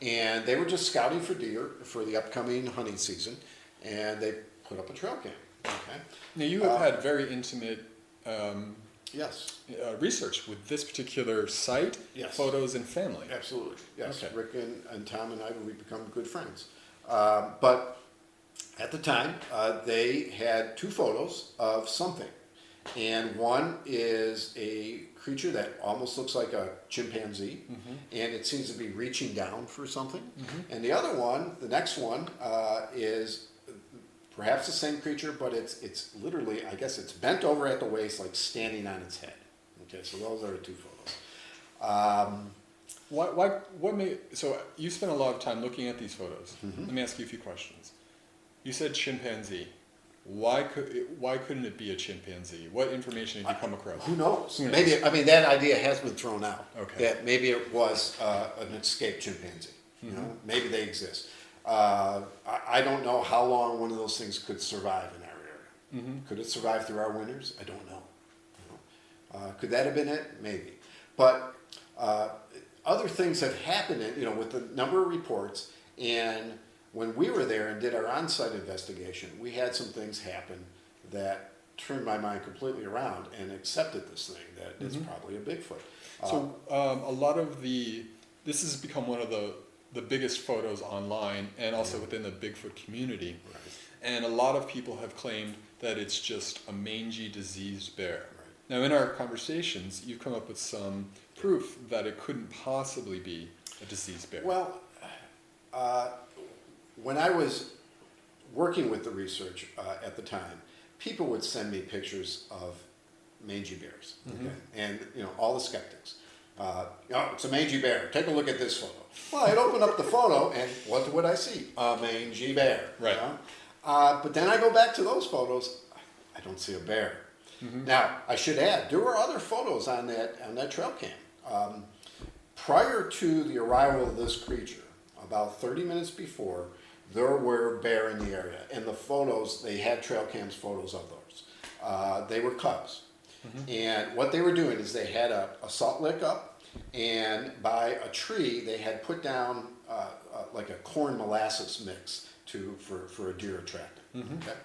And they were just scouting for deer for the upcoming hunting season, and they put up a trail cam. Okay. Now you have had very intimate Yes. research with this particular site, photos, and family. Absolutely. Yes. Okay. Rick and Tom and I, we've become good friends. But at the time, they had two photos of something. And one is a creature that almost looks like a chimpanzee, and it seems to be reaching down for something. And the other one, the next one, is perhaps the same creature, but it's literally, I guess it's bent over at the waist, like standing on its head. Okay, so those are the two photos. So you spent a lot of time looking at these photos. Let me ask you a few questions. You said chimpanzee. Why couldn't it be a chimpanzee? What information have you come across? Who knows? Maybe, I mean, that idea has been thrown out. Okay. That maybe it was an escaped chimpanzee. You know, maybe they exist. I don't know how long one of those things could survive in our area. Could it survive through our winters? I don't know. You know? Could that have been it? Maybe. But other things have happened, with the number of reports. And when we were there and did our on-site investigation, we had some things happen that turned my mind completely around and accepted this thing, that it's probably a Bigfoot. So this has become one of the biggest photos online and also within the Bigfoot community. Right. And a lot of people have claimed that it's just a mangy, diseased bear. Right. Now, in our conversations, you've come up with some proof that it couldn't possibly be a diseased bear. Well, when I was working with the research at the time, people would send me pictures of mangy bears, okay? And all the skeptics. It's a mangy bear. Take a look at this photo. Well, I'd open up the photo, and what would I see? A mangy bear. Right. But then I go back to those photos. I don't see a bear. Now, I should add, there were other photos on that trail cam. Prior to the arrival of this creature, about 30 minutes before, there were bear in the area. And the photos, they had trail cams photos of those. They were cubs. And what they were doing is they had a salt lick up, and by a tree, they had put down like a corn molasses mix for a deer attractant. Okay,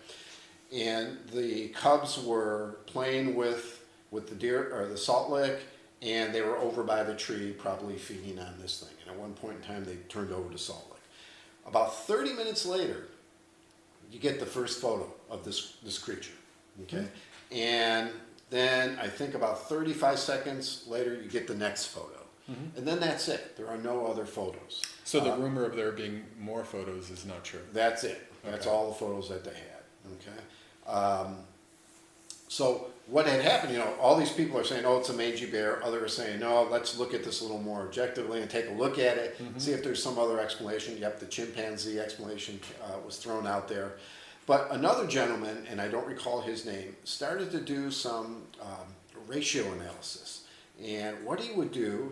and the cubs were playing with the deer or the salt lick, and they were over by the tree, probably feeding on this thing. And at one point in time, they turned over to salt lick. About 30 minutes later, you get the first photo of this creature. Okay, and then I think about 35 seconds later, you get the next photo. And then that's it. There are no other photos. So the rumor of there being more photos is not true. That's it. That's all the photos that they had. Okay. So what had happened, all these people are saying, oh, it's a mangy bear. Others are saying, no, let's look at this a little more objectively and take a look at it, see if there's some other explanation. Yep, the chimpanzee explanation was thrown out there. But another gentleman, and I don't recall his name, started to do some ratio analysis. And what he would do,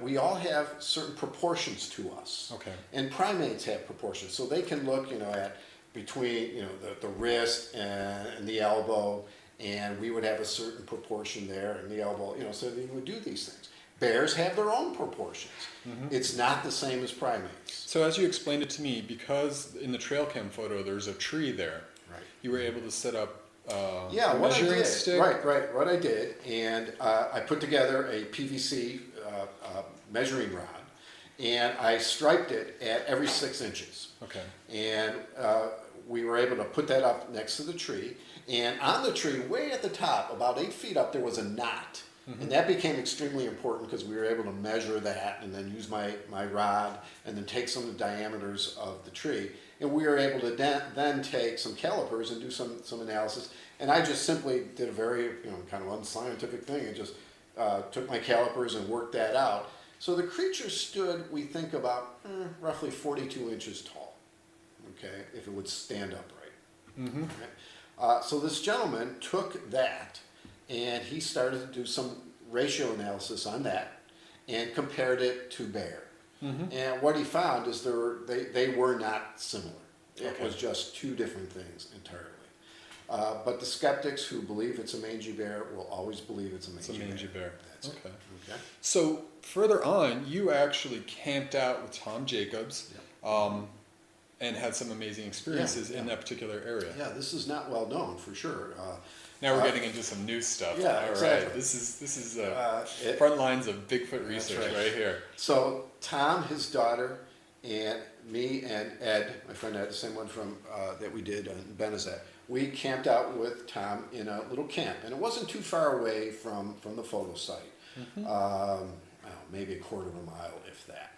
we all have certain proportions to us. Okay. And primates have proportions. So they can look, at between, the wrist and the elbow, and we would have a certain proportion there in the elbow, so they would do these things. Bears have their own proportions. It's not the same as primates. So as you explained it to me, because in the trail cam photo there's a tree there, Right. you were able to set up a What I measuring did, stick. right, what I did, and I put together a PVC measuring rod, and I striped it at every 6 inches. Okay. And we were able to put that up next to the tree, and on the tree, way at the top, about 8 feet up, there was a knot. And that became extremely important because we were able to measure that and then use my rod and then take some of the diameters of the tree. And we were able to then take some calipers and do some analysis. And I just simply did a very kind of unscientific thing and just took my calipers and worked that out. So the creature stood, we think, about roughly 42 inches tall, okay, if it would stand upright. Okay? So this gentleman took that and he started to do some ratio analysis on that and compared it to bear. And what he found is they were not similar. It was just two different things entirely. But the skeptics who believe it's a mangy bear will always believe it's a mangy bear. That's okay. it. Okay. So further on, you actually camped out with Tom Jacobs and had some amazing experiences in that particular area. Yeah, this is not well known for sure. Now we're getting into some new stuff. Yeah, All exactly. right. This is front lines of Bigfoot research right here. So Tom, his daughter, and me and Ed, my friend Ed, the same one from that we did in Benazet, we camped out with Tom in a little camp, and it wasn't too far away from the photo site. Maybe a quarter of a mile, if that.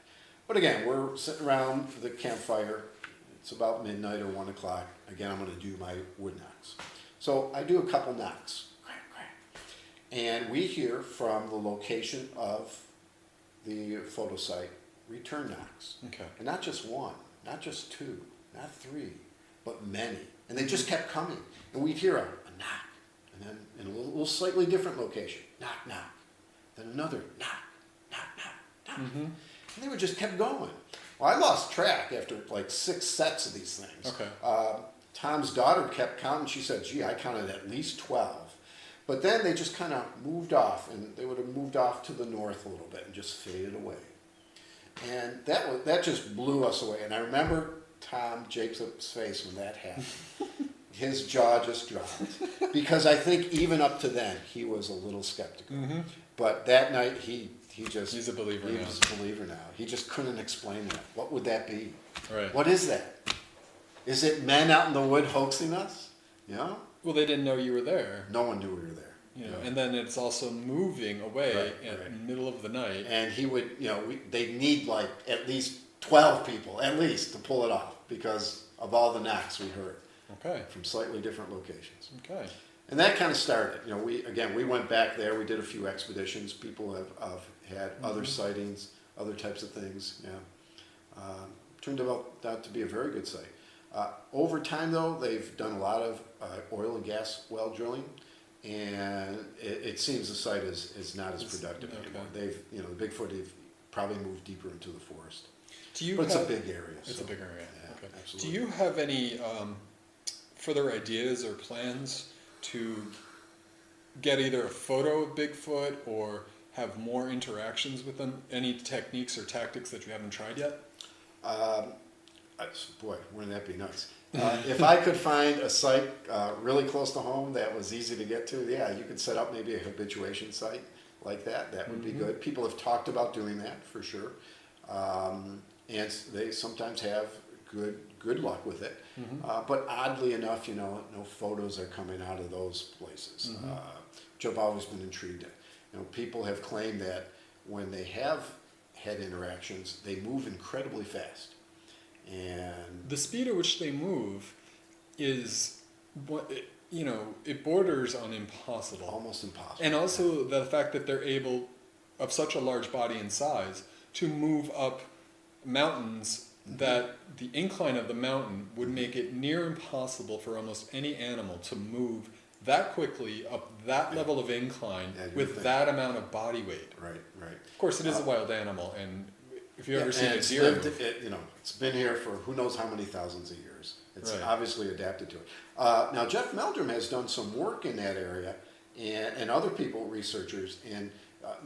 But again, we're sitting around the campfire. It's about midnight or 1 o'clock. Again, I'm going to do my wood knocks. So I do a couple knocks, and we hear from the location of the photo site return knocks. Okay. And not just one, not just two, not three, but many. And they just kept coming. And we'd hear a knock, and then in a little slightly different location, knock, knock. Then another knock, knock, knock, knock. And they would just kept going. Well, I lost track after like 6 sets of these things. Okay. Tom's daughter kept counting. She said, gee, I counted at least 12. But then they just kind of moved off, and they would have moved off to the north a little bit and just faded away. And that just blew us away. And I remember Tom Jacobs' face when that happened. His jaw just dropped. Because I think even up to then, he was a little skeptical. But that night, he's a believer now. He's a believer now. He just couldn't explain that. What would that be? Right. What is that? Is it men out in the wood hoaxing us? Well, they didn't know you were there. No one knew we were there. And then it's also moving away in the middle of the night. And he would, they'd need like at least 12 people, at least, to pull it off because of all the knocks we heard. Okay. From slightly different locations. Okay. And that kind of started. We went back there. We did a few expeditions. People have had other sightings, other types of things. Turned out to be a very good site. Over time, though, they've done a lot of oil and gas well drilling, and it seems the site is not as productive anymore. They've, the Bigfoot have probably moved deeper into the forest. But it's a big area. It's a big area. Yeah, okay. absolutely. Do you have any further ideas or plans to get either a photo of Bigfoot or have more interactions with them? Any techniques or tactics that you haven't tried yet? Boy, wouldn't that be nuts? If I could find a site really close to home that was easy to get to, yeah, you could set up maybe a habituation site like that. That would be good. People have talked about doing that for sure, and they sometimes have good luck with it. But oddly enough, no photos are coming out of those places, which I've always been intrigued at. People have claimed that when they have had interactions, they move incredibly fast. And the speed at which they move is what it borders on impossible, almost impossible. And also the fact that they're able, of such a large body and size, to move up mountains that the incline of the mountain would make it near impossible for almost any animal to move that quickly up that level of incline with that amount of body weight. Right. Of course, it is a wild animal, and if you've ever seen a deer, it's been here for who knows how many thousands of years. It's Right. obviously adapted to it. Now, Jeff Meldrum has done some work in that area, and other people, researchers, and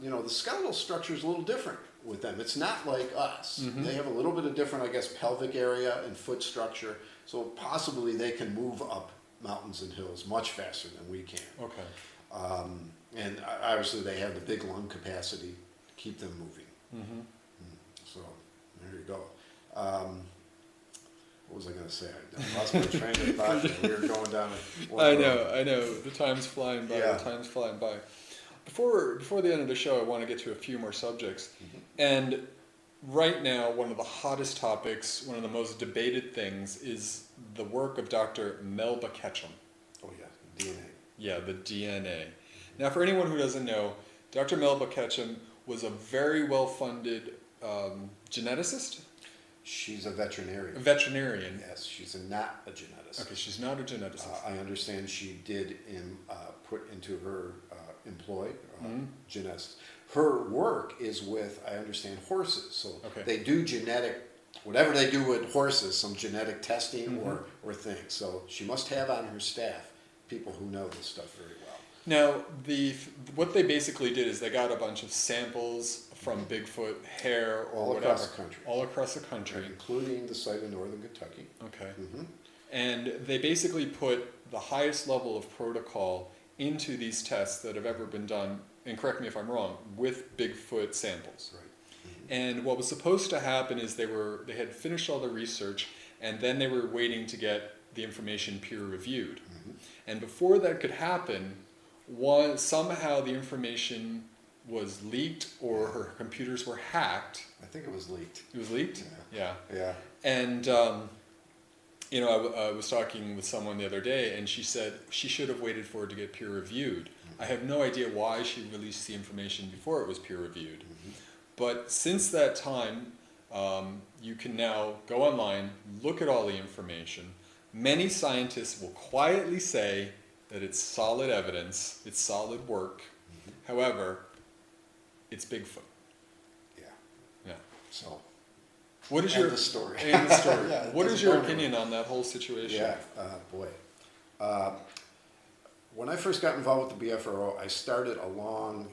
the skeletal structure is a little different with them. It's not like us. They have a little bit of different, I guess, pelvic area and foot structure, so possibly they can move up mountains and hills much faster than we can. okay. And obviously they have the big lung capacity to keep them moving. So there you go. What was I going to say? I lost my train of thought. We were going down. I know. The time's flying by. Yeah. The time's flying by. Before the end of the show, I want to get to a few more subjects. And right now, one of the hottest topics, one of the most debated things, is the work of Dr. Melba Ketchum. Oh yeah, DNA. Yeah, the DNA. Now, for anyone who doesn't know, Dr. Melba Ketchum was a very well-funded geneticist. She's a veterinarian. A veterinarian. Yes, she's not a geneticist. Okay, she's not a geneticist. I understand she did put into her employ geneticists. Her work is with, I understand, horses. So they do whatever they do with horses, some genetic testing or things. So she must have on her staff people who know this stuff very well. Now, what they basically did is they got a bunch of samples from Bigfoot hair or all whatever. Across the country. All across the country. Including the site in northern Kentucky. Okay. And they basically put the highest level of protocol into these tests that have ever been done, and correct me if I'm wrong, with Bigfoot samples. Right. And what was supposed to happen is they had finished all the research, and then they were waiting to get the information peer reviewed. And before that could happen, somehow the information was leaked or her computers were hacked. I think it was leaked. It was leaked? Yeah. And, I was talking with someone the other day, and she said she should have waited for it to get peer reviewed. I have no idea why she released the information before it was peer reviewed. But since that time, you can now go online, look at all the information. Many scientists will quietly say that it's solid evidence, it's solid work. However, it's Bigfoot. Yeah. So, what is the story? End the story. Yeah, what is your opinion on that whole situation? Yeah, boy. When I first got involved with the BFRO, I started a long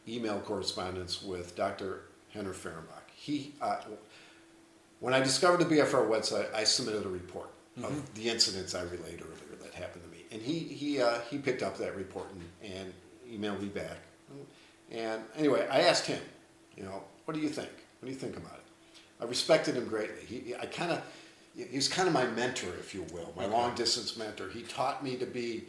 email correspondence with Dr. Henner Fehrenbach. When I discovered the BFRO website, I submitted a report of the incidents I relayed earlier that happened to me. And he picked up that report and emailed me back. And anyway, I asked him, what do you think? What do you think about it? I respected him greatly. He was kind of my mentor, if you will, my long distance mentor. He taught me to be,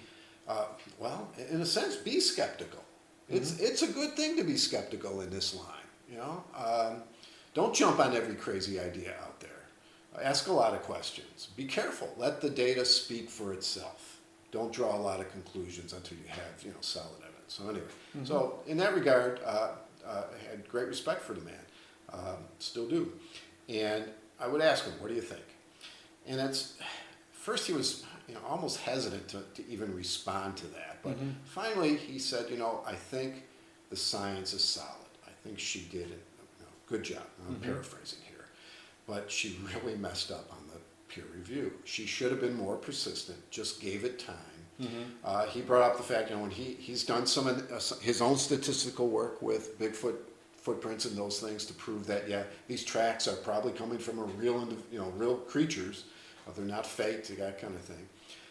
in a sense, be skeptical. It's a good thing to be skeptical in this line. Don't jump on every crazy idea out there. Ask a lot of questions. Be careful. Let the data speak for itself. Don't draw a lot of conclusions until you have solid evidence. So anyway, so in that regard, I had great respect for the man. Still do. And I would ask him, what do you think? And first he was almost hesitant to even respond to that. But finally he said, I think the science is solid. I think she did a good job. I'm paraphrasing here. But she really messed up on the peer review. She should have been more persistent, just gave it time. He brought up the fact when he's done some of his own statistical work with Bigfoot footprints and those things to prove that, yeah, these tracks are probably coming from a real creatures, they're not faked, that kind of thing.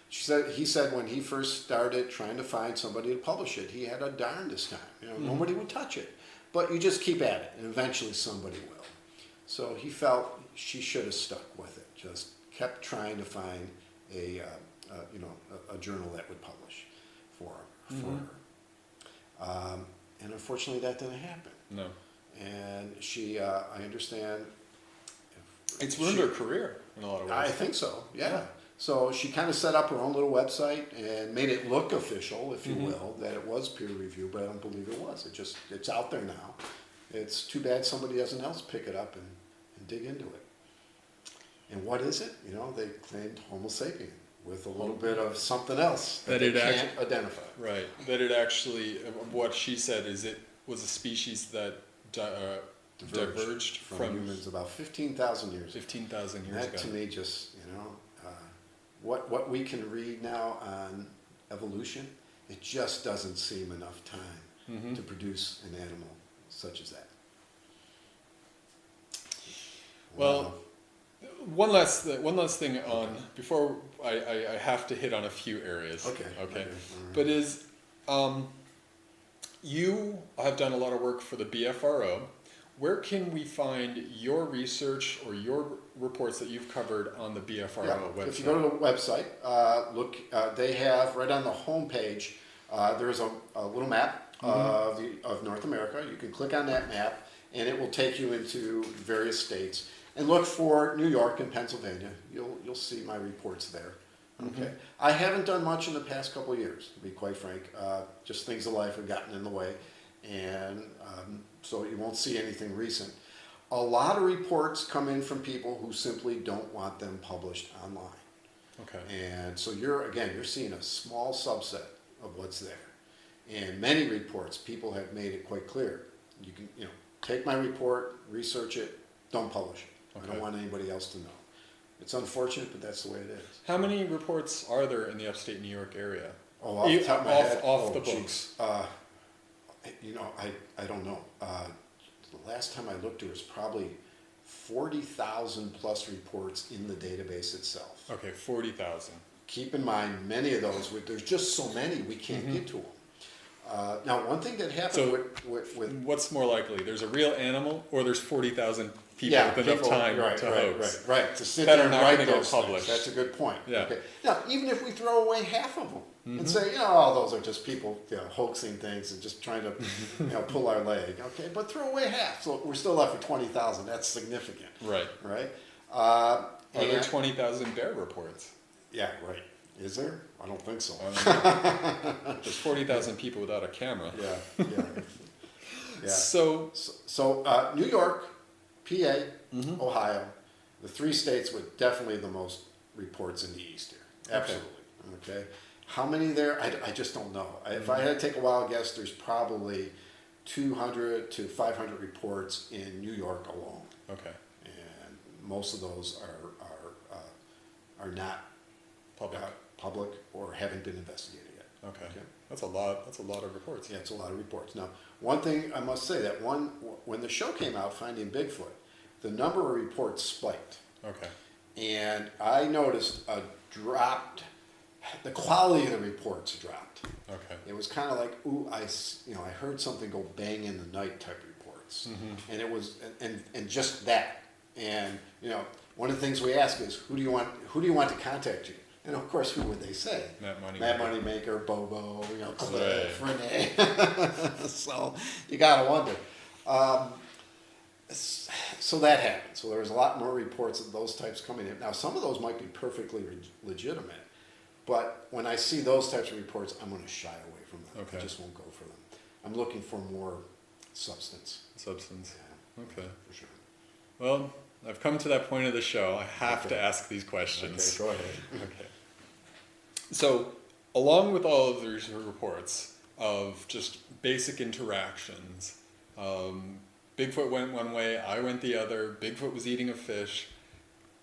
He said when he first started trying to find somebody to publish it, he had a darndest time. Nobody would touch it, but you just keep at it, and eventually somebody will. So he felt she should have stuck with it. Just kept trying to find a journal that would publish for her. And unfortunately, that didn't happen. No. And she, I understand. It's ruined her career in a lot of ways. I think so, yeah. So she kind of set up her own little website and made it look official, if you will, that it was peer reviewed, but I don't believe it was. It's out there now. It's too bad somebody doesn't else pick it up and dig into it. And what is it? They claimed Homo sapien with a little bit of something else that they can't identify. Right. That it actually, what she said is it was a species that diverged from humans about 15,000 years ago. 15,000 years ago. That to me just, what we can read now on evolution, it just doesn't seem enough time to produce an animal such as that. Well, one last thing on before I have to hit on a few areas. Okay. Right. But you have done a lot of work for the BFRO. Where can we find your research or your reports that you've covered on the BFRO website? If you go to the website, look, they have right on the home page. There's a little map of North America. You can click on that map, and it will take you into various states. And look for New York and Pennsylvania. You'll see my reports there. Okay. I haven't done much in the past couple of years, to be quite frank. Just things of life have gotten in the way, and so you won't see anything recent. A lot of reports come in from people who simply don't want them published online. Okay. And so you're seeing a small subset of what's there. And many reports, people have made it quite clear. You can, take my report, research it, don't publish it. Okay. I don't want anybody else to know. It's unfortunate, but that's the way it is. How many reports are there in the upstate New York area? Oh, off the top of my head, off the books. I don't know. The last time I looked, there was probably 40,000 plus reports in the database itself. Okay, 40,000. Keep in mind, many of those, there's just so many, we can't get to them. Now, one thing that happened with what's more likely? There's a real animal, or there's 40,000 people with enough time to hoax? Right, to sit there and write those things. That's a good point. Yeah. Okay. Now, even if we throw away half of them and say, those are just people hoaxing things and just trying to pull our leg. Okay, but throw away half, so we're still left with 20,000. That's significant. Right. Right. Are there 20,000 bear reports? Yeah, right. Is there? I don't think so. There's 40,000 people without a camera. Yeah. So New York, PA, Ohio, the three states with definitely the most reports in the East here. Absolutely. Okay. How many there? I just don't know. If I had to take a wild guess, there's probably 200 to 500 reports in New York alone. Okay. And most of those are not public or haven't been investigated yet. Okay. That's a lot of reports. Yeah, it's a lot of reports. Now, one thing I must say that when the show came out, Finding Bigfoot, the number of reports spiked. Okay. And I noticed the quality of the reports dropped. Okay. It was kind of like, I heard something go bang in the night type reports. And it was, and just that. And, one of the things we ask is, who do you want to contact you? And of course, who would they say? Matt Moneymaker, Bobo, Cliff, Renee. So you gotta wonder. So that happened. So there was a lot more reports of those types coming in. Now, some of those might be perfectly legitimate, but when I see those types of reports, I'm going to shy away from them. Okay. I just won't go for them. I'm looking for more substance. Yeah. Okay. For sure. Well, I've come to that point of the show. I have to ask these questions. Okay, go ahead. Okay. So, along with all of these reports of just basic interactions, Bigfoot went one way, I went the other, Bigfoot was eating a fish,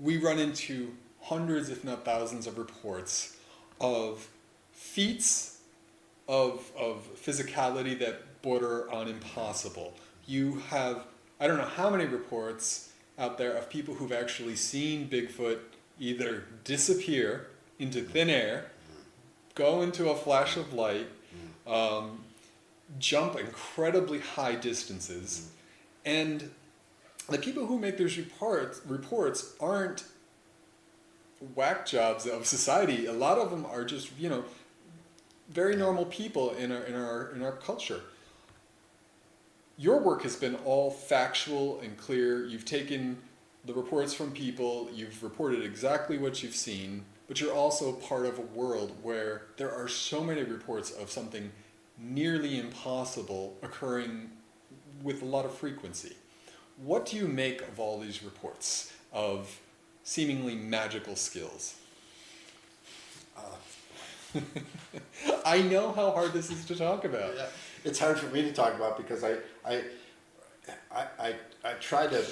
we run into hundreds, if not thousands, of reports of feats of physicality that border on impossible. you have, I don't know how many reports out there of people who've actually seen Bigfoot either disappear into thin air, go into a flash of light, jump incredibly high distances, and the people who make those reports aren't whack jobs of society. A lot of them are just, very normal people in our culture. Your work has been all factual and clear. You've taken the reports from people, you've reported exactly what you've seen, but you're also part of a world where there are so many reports of something nearly impossible occurring with a lot of frequency. What do you make of all these reports of seemingly magical skills? I know how hard this is to talk about. Yeah. It's hard for me to talk about because I try to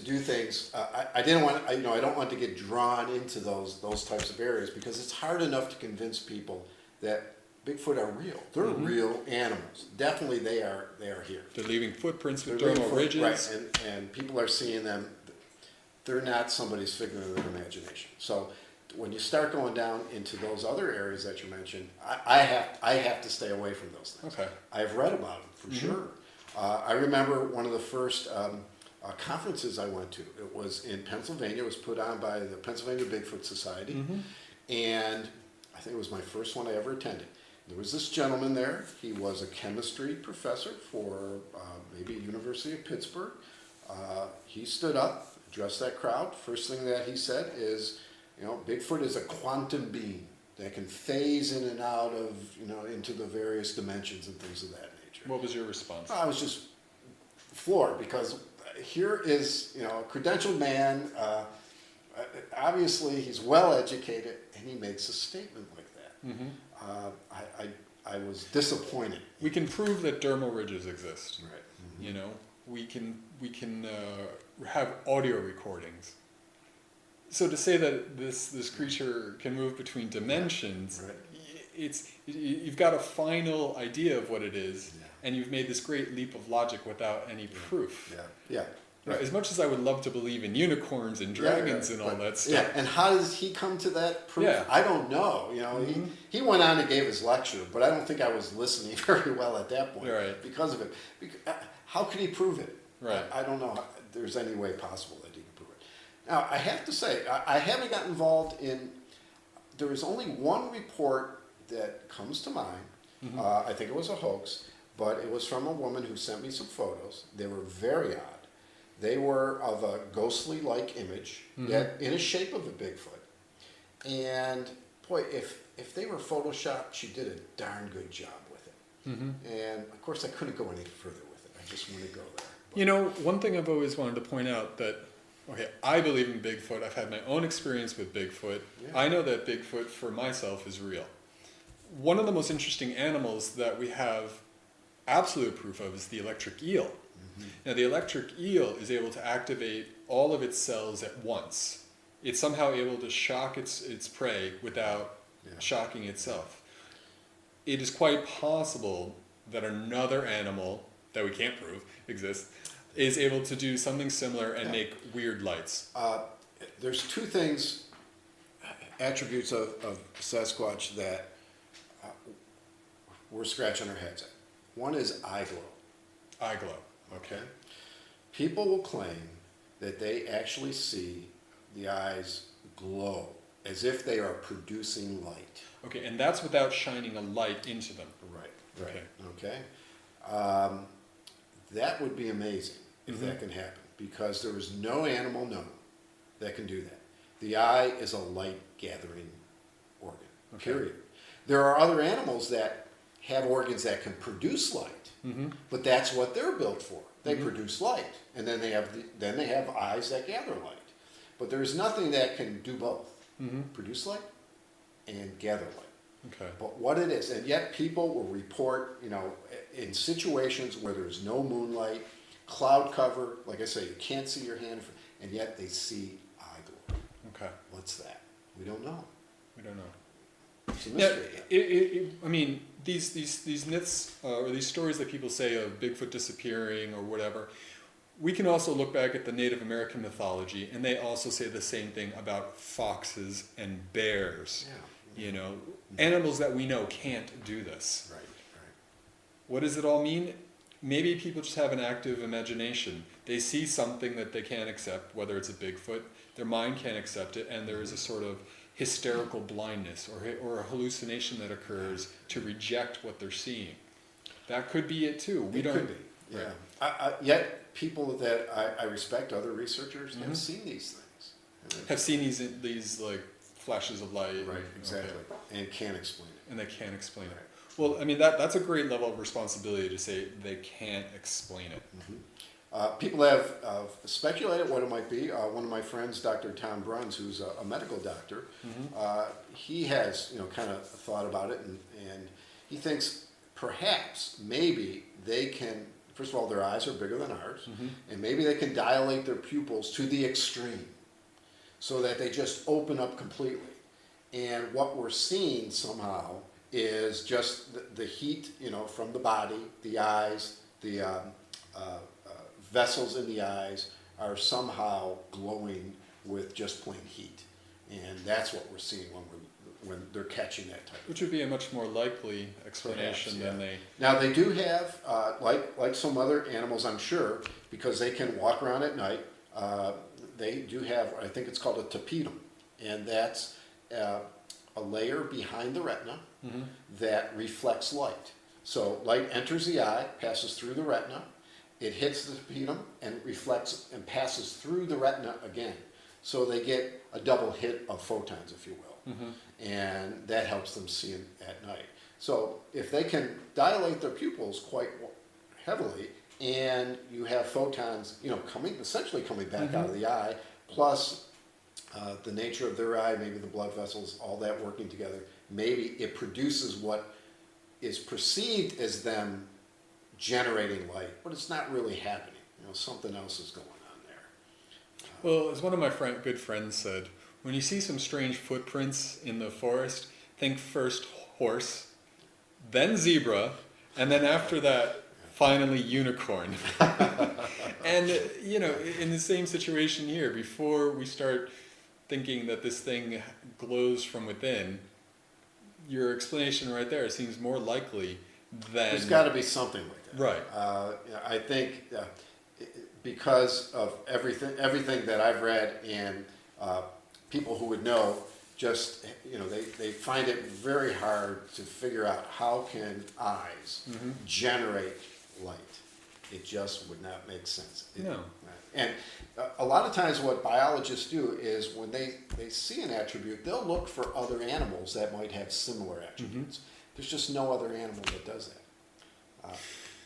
do things. I didn't want, I don't want to get drawn into those types of areas because it's hard enough to convince people that Bigfoot are real. They're real animals. Definitely, they are here. They're leaving footprints with dermal ridges, right? And people are seeing them. They're not somebody's figment of their imagination. So when you start going down into those other areas that you mentioned, I have to stay away from those things. Okay. I've read about them for sure. I remember one of the first conferences I went to. It was in Pennsylvania. It was put on by the Pennsylvania Bigfoot Society, and I think it was my first one I ever attended. There was this gentleman there. He was a chemistry professor for maybe University of Pittsburgh. He stood up, addressed that crowd. First thing that he said is, Bigfoot is a quantum being that can phase in and out of, into the various dimensions and things of that nature. What was your response? I was just floored because here is, a credentialed man. Obviously, he's well educated, and he makes a statement like that. I was disappointed. We can prove that dermal ridges exist. Right. We can have audio recordings. So to say that this creature can move between dimensions, you've got a final idea of what it is, and you've made this great leap of logic without any proof. Yeah. Right. As much as I would love to believe in unicorns and dragons and all that stuff. Yeah, and how does he come to that proof? Yeah. I don't know. He went on and gave his lecture, but I don't think I was listening very well at that point because of it. How could he prove it? Right. I don't know. There's any way possible that he could prove it. Now, I have to say, I haven't got involved in. There is only one report that comes to mind. I think it was a hoax, but it was from a woman who sent me some photos. They were very odd. They were of a ghostly-like image, yet in a shape of a Bigfoot. And boy, if they were photoshopped, she did a darn good job with it. And of course, I couldn't go any further with it. I just want to go there. But, one thing I've always wanted to point out that, I believe in Bigfoot. I've had my own experience with Bigfoot. Yeah. I know that Bigfoot, for myself, is real. One of the most interesting animals that we have absolute proof of is the electric eel. Now, the electric eel is able to activate all of its cells at once. It's somehow able to shock its prey without shocking itself. It is quite possible that another animal that we can't prove exists is able to do something similar and make weird lights. There's two things, attributes of Sasquatch that we're scratching our heads at. One is eye glow. Eye glow. Okay. People will claim that they actually see the eyes glow as if they are producing light. Okay, and that's without shining a light into them. Right. Okay. That would be amazing if that can happen, because there is no animal known that can do that. The eye is a light gathering organ. Period. There are other animals that have organs that can produce light. But that's what they're built for. They produce light, and then they have eyes that gather light. But there's nothing that can do both: produce light and gather light. Okay. But what it is, and yet people will report, in situations where there's no moonlight, cloud cover, like I say, you can't see your hand, and yet they see eye glow. Okay. What's that? We don't know. We don't know. It's a mystery. I mean, these myths or these stories that people say of Bigfoot disappearing or whatever, we can also look back at the Native American mythology, and they also say the same thing about foxes and bears. Yeah. You know, animals that we know can't do this. Right. What does it all mean? Maybe people just have an active imagination. They see something that they can't accept, whether it's a Bigfoot, their mind can't accept it, and there is a sort of hysterical blindness or a hallucination that occurs to reject what they're seeing. That could be it too. We don't. Could be. Yeah. Right. Yet people that I respect, other researchers, have seen these things. Have seen these like flashes of light. Right. Exactly. Okay. And can't explain it. And they can't explain it. Well, I mean, that's a great level of responsibility to say they can't explain it. People have speculated what it might be. One of my friends, Dr. Tom Bruns, who's a medical doctor, he has kind of thought about it, and he thinks perhaps maybe they can. First of all, their eyes are bigger than ours, and maybe they can dilate their pupils to the extreme, so that they just open up completely. And what we're seeing somehow is just the heat, from the body, the eyes, the vessels in the eyes are somehow glowing with just plain heat, and that's what we're seeing when they're catching that type. Which would be a much more likely explanation than they. Now they do have, like some other animals, I'm sure, because they can walk around at night. They do have, I think it's called a tapetum, and that's a layer behind the retina that reflects light. So light enters the eye, passes through the retina, it hits the tapetum and reflects and passes through the retina again. So they get a double hit of photons, if you will, and that helps them see at night. So if they can dilate their pupils quite heavily, and you have photons, essentially coming back out of the eye, plus the nature of their eye, maybe the blood vessels, all that working together, maybe it produces what is perceived as them generating light, but it's not really happening. Something else is going on there. Well, as one of my good friends said, when you see some strange footprints in the forest, think first horse, then zebra, and then after that, finally unicorn. And, in the same situation here, before we start thinking that this thing glows from within, your explanation right there seems more likely than... There's got to be something like that. Right. I think because of everything that I've read, and people who would know, just, they find it very hard to figure out how can eyes generate light. It just would not make sense. No. And a lot of times what biologists do is when they see an attribute, they'll look for other animals that might have similar attributes. There's just no other animal that does that.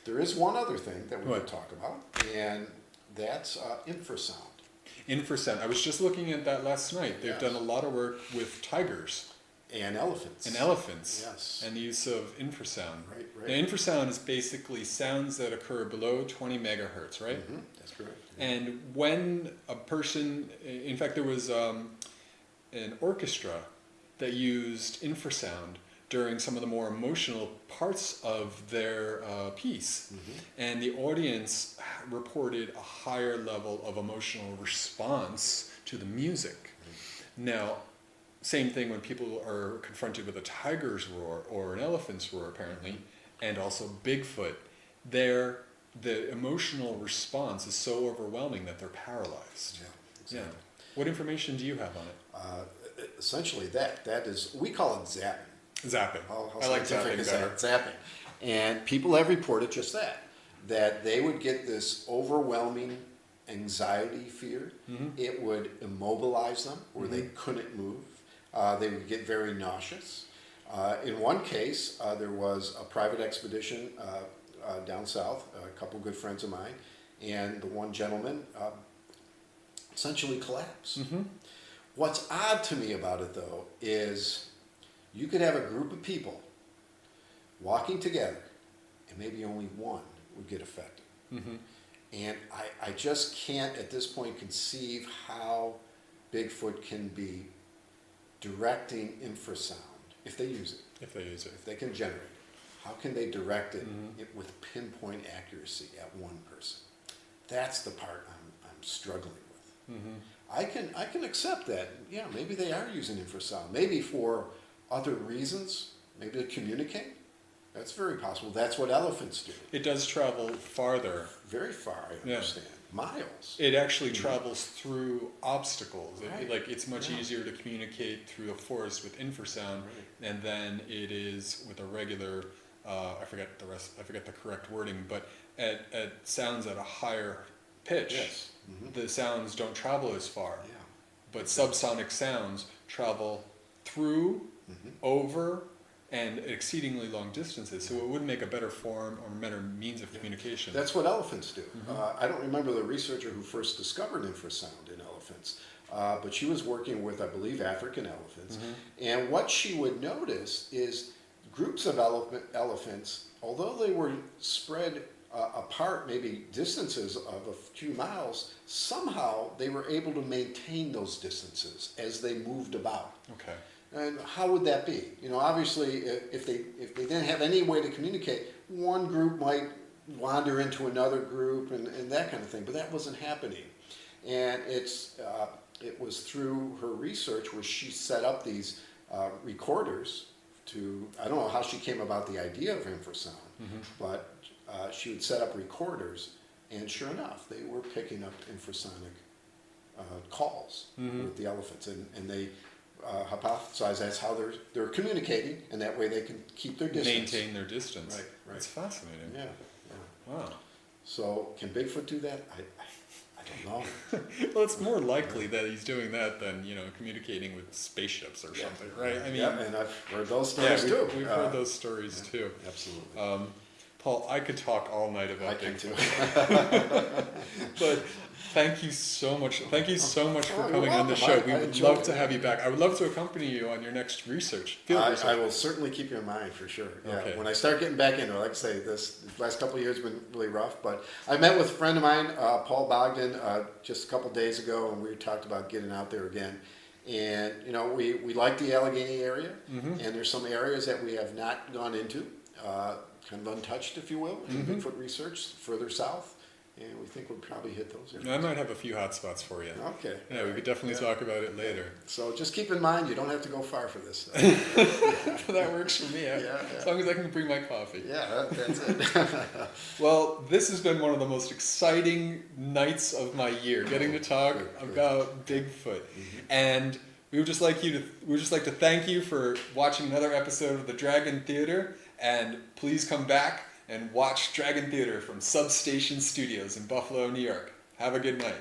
There is one other thing that we would talk about, and that's infrasound. Infrasound. I was just looking at that last night. They've done a lot of work with tigers. And elephants. Yes. And the use of infrasound. Right. Now, infrasound is basically sounds that occur below 20 megahertz, right? That's correct. And when a person, in fact, there was an orchestra that used infrasound during some of the more emotional parts of their piece. And the audience reported a higher level of emotional response to the music. Now, same thing when people are confronted with a tiger's roar or an elephant's roar, apparently, and also Bigfoot. The emotional response is so overwhelming that they're paralyzed. Yeah, exactly. What information do you have on it? Essentially, that is, we call it zapping. Zapping. How I like scientific zapping is better. that? Zapping. And people have reported just that they would get this overwhelming anxiety, fear. It would immobilize them where they couldn't move. They would get very nauseous. In one case, there was a private expedition down south, a couple good friends of mine, and the one gentleman essentially collapsed. What's odd to me about it, though, is you could have a group of people walking together, and maybe only one would get affected. And I just can't, at this point, conceive how Bigfoot can be directing infrasound if they use it, If they use it. if they can generate it, how can they direct it with pinpoint accuracy at one person? That's the part I'm struggling with. I can accept that. Yeah, maybe they are using infrasound. Maybe for other reasons. Maybe to communicate. That's very possible. That's what elephants do. It does travel farther. Very far, I understand. Miles. It actually travels through obstacles. Right. It's much easier to communicate through the forest with infrasound, and then it is with a regular. I forget the correct wording, but at sounds at a higher pitch, Yes. the sounds don't travel as far. Yeah. But subsonic sounds travel through, over, and exceedingly long distances. So it would make a better form or better means of communication. That's what elephants do. I don't remember the researcher who first discovered infrasound in elephants, but she was working with, I believe, African elephants. And what she would notice is groups of elephants, although they were spread apart, maybe distances of a few miles, somehow they were able to maintain those distances as they moved about. Okay. And how would that be? You know, obviously, if they didn't have any way to communicate, one group might wander into another group and that kind of thing. But that wasn't happening. And it was through her research where she set up these recorders to, I don't know how she came about the idea of infrasound, but she would set up recorders, and sure enough, they were picking up infrasonic calls with the elephants, and they hypothesize that's how they're communicating, and that way they can keep their distance. Maintain their distance. Right. That's fascinating. Yeah. Wow. So can Bigfoot do that? I don't know. Well, it's more likely that he's doing that than, communicating with spaceships or something, right? I mean, yeah, and I've heard those stories too. We've heard those stories too. Absolutely. Paul, I could talk all night about I can Bigfoot. But thank you so much. Thank you so much for you're coming on the show. welcome. We I would enjoyed love it. to have you back. I would love to accompany you on your next research. Field research. I will certainly keep you in mind for sure. Yeah. Okay. When I start getting back into it, like I say, this last couple of years have been really rough. But I met with a friend of mine, Paul Bogdan, just a couple of days ago, and we talked about getting out there again. And we like the Allegheny area, and there's some areas that we have not gone into, kind of untouched, if you will, in Bigfoot research further south. And we think we'll probably hit those areas. I might have a few hot spots for you. Okay. Yeah, we could definitely talk about it later. So just keep in mind, you don't have to go far for this stuff. That works for me. As long as I can bring my coffee. Yeah, that's it. Well, this has been one of the most exciting nights of my year, getting to talk about Bigfoot. And we would just like to thank you for watching another episode of the Dragon Theater, and please come back and watch Dragon Theater from Substation Studios in Buffalo, New York. Have a good night.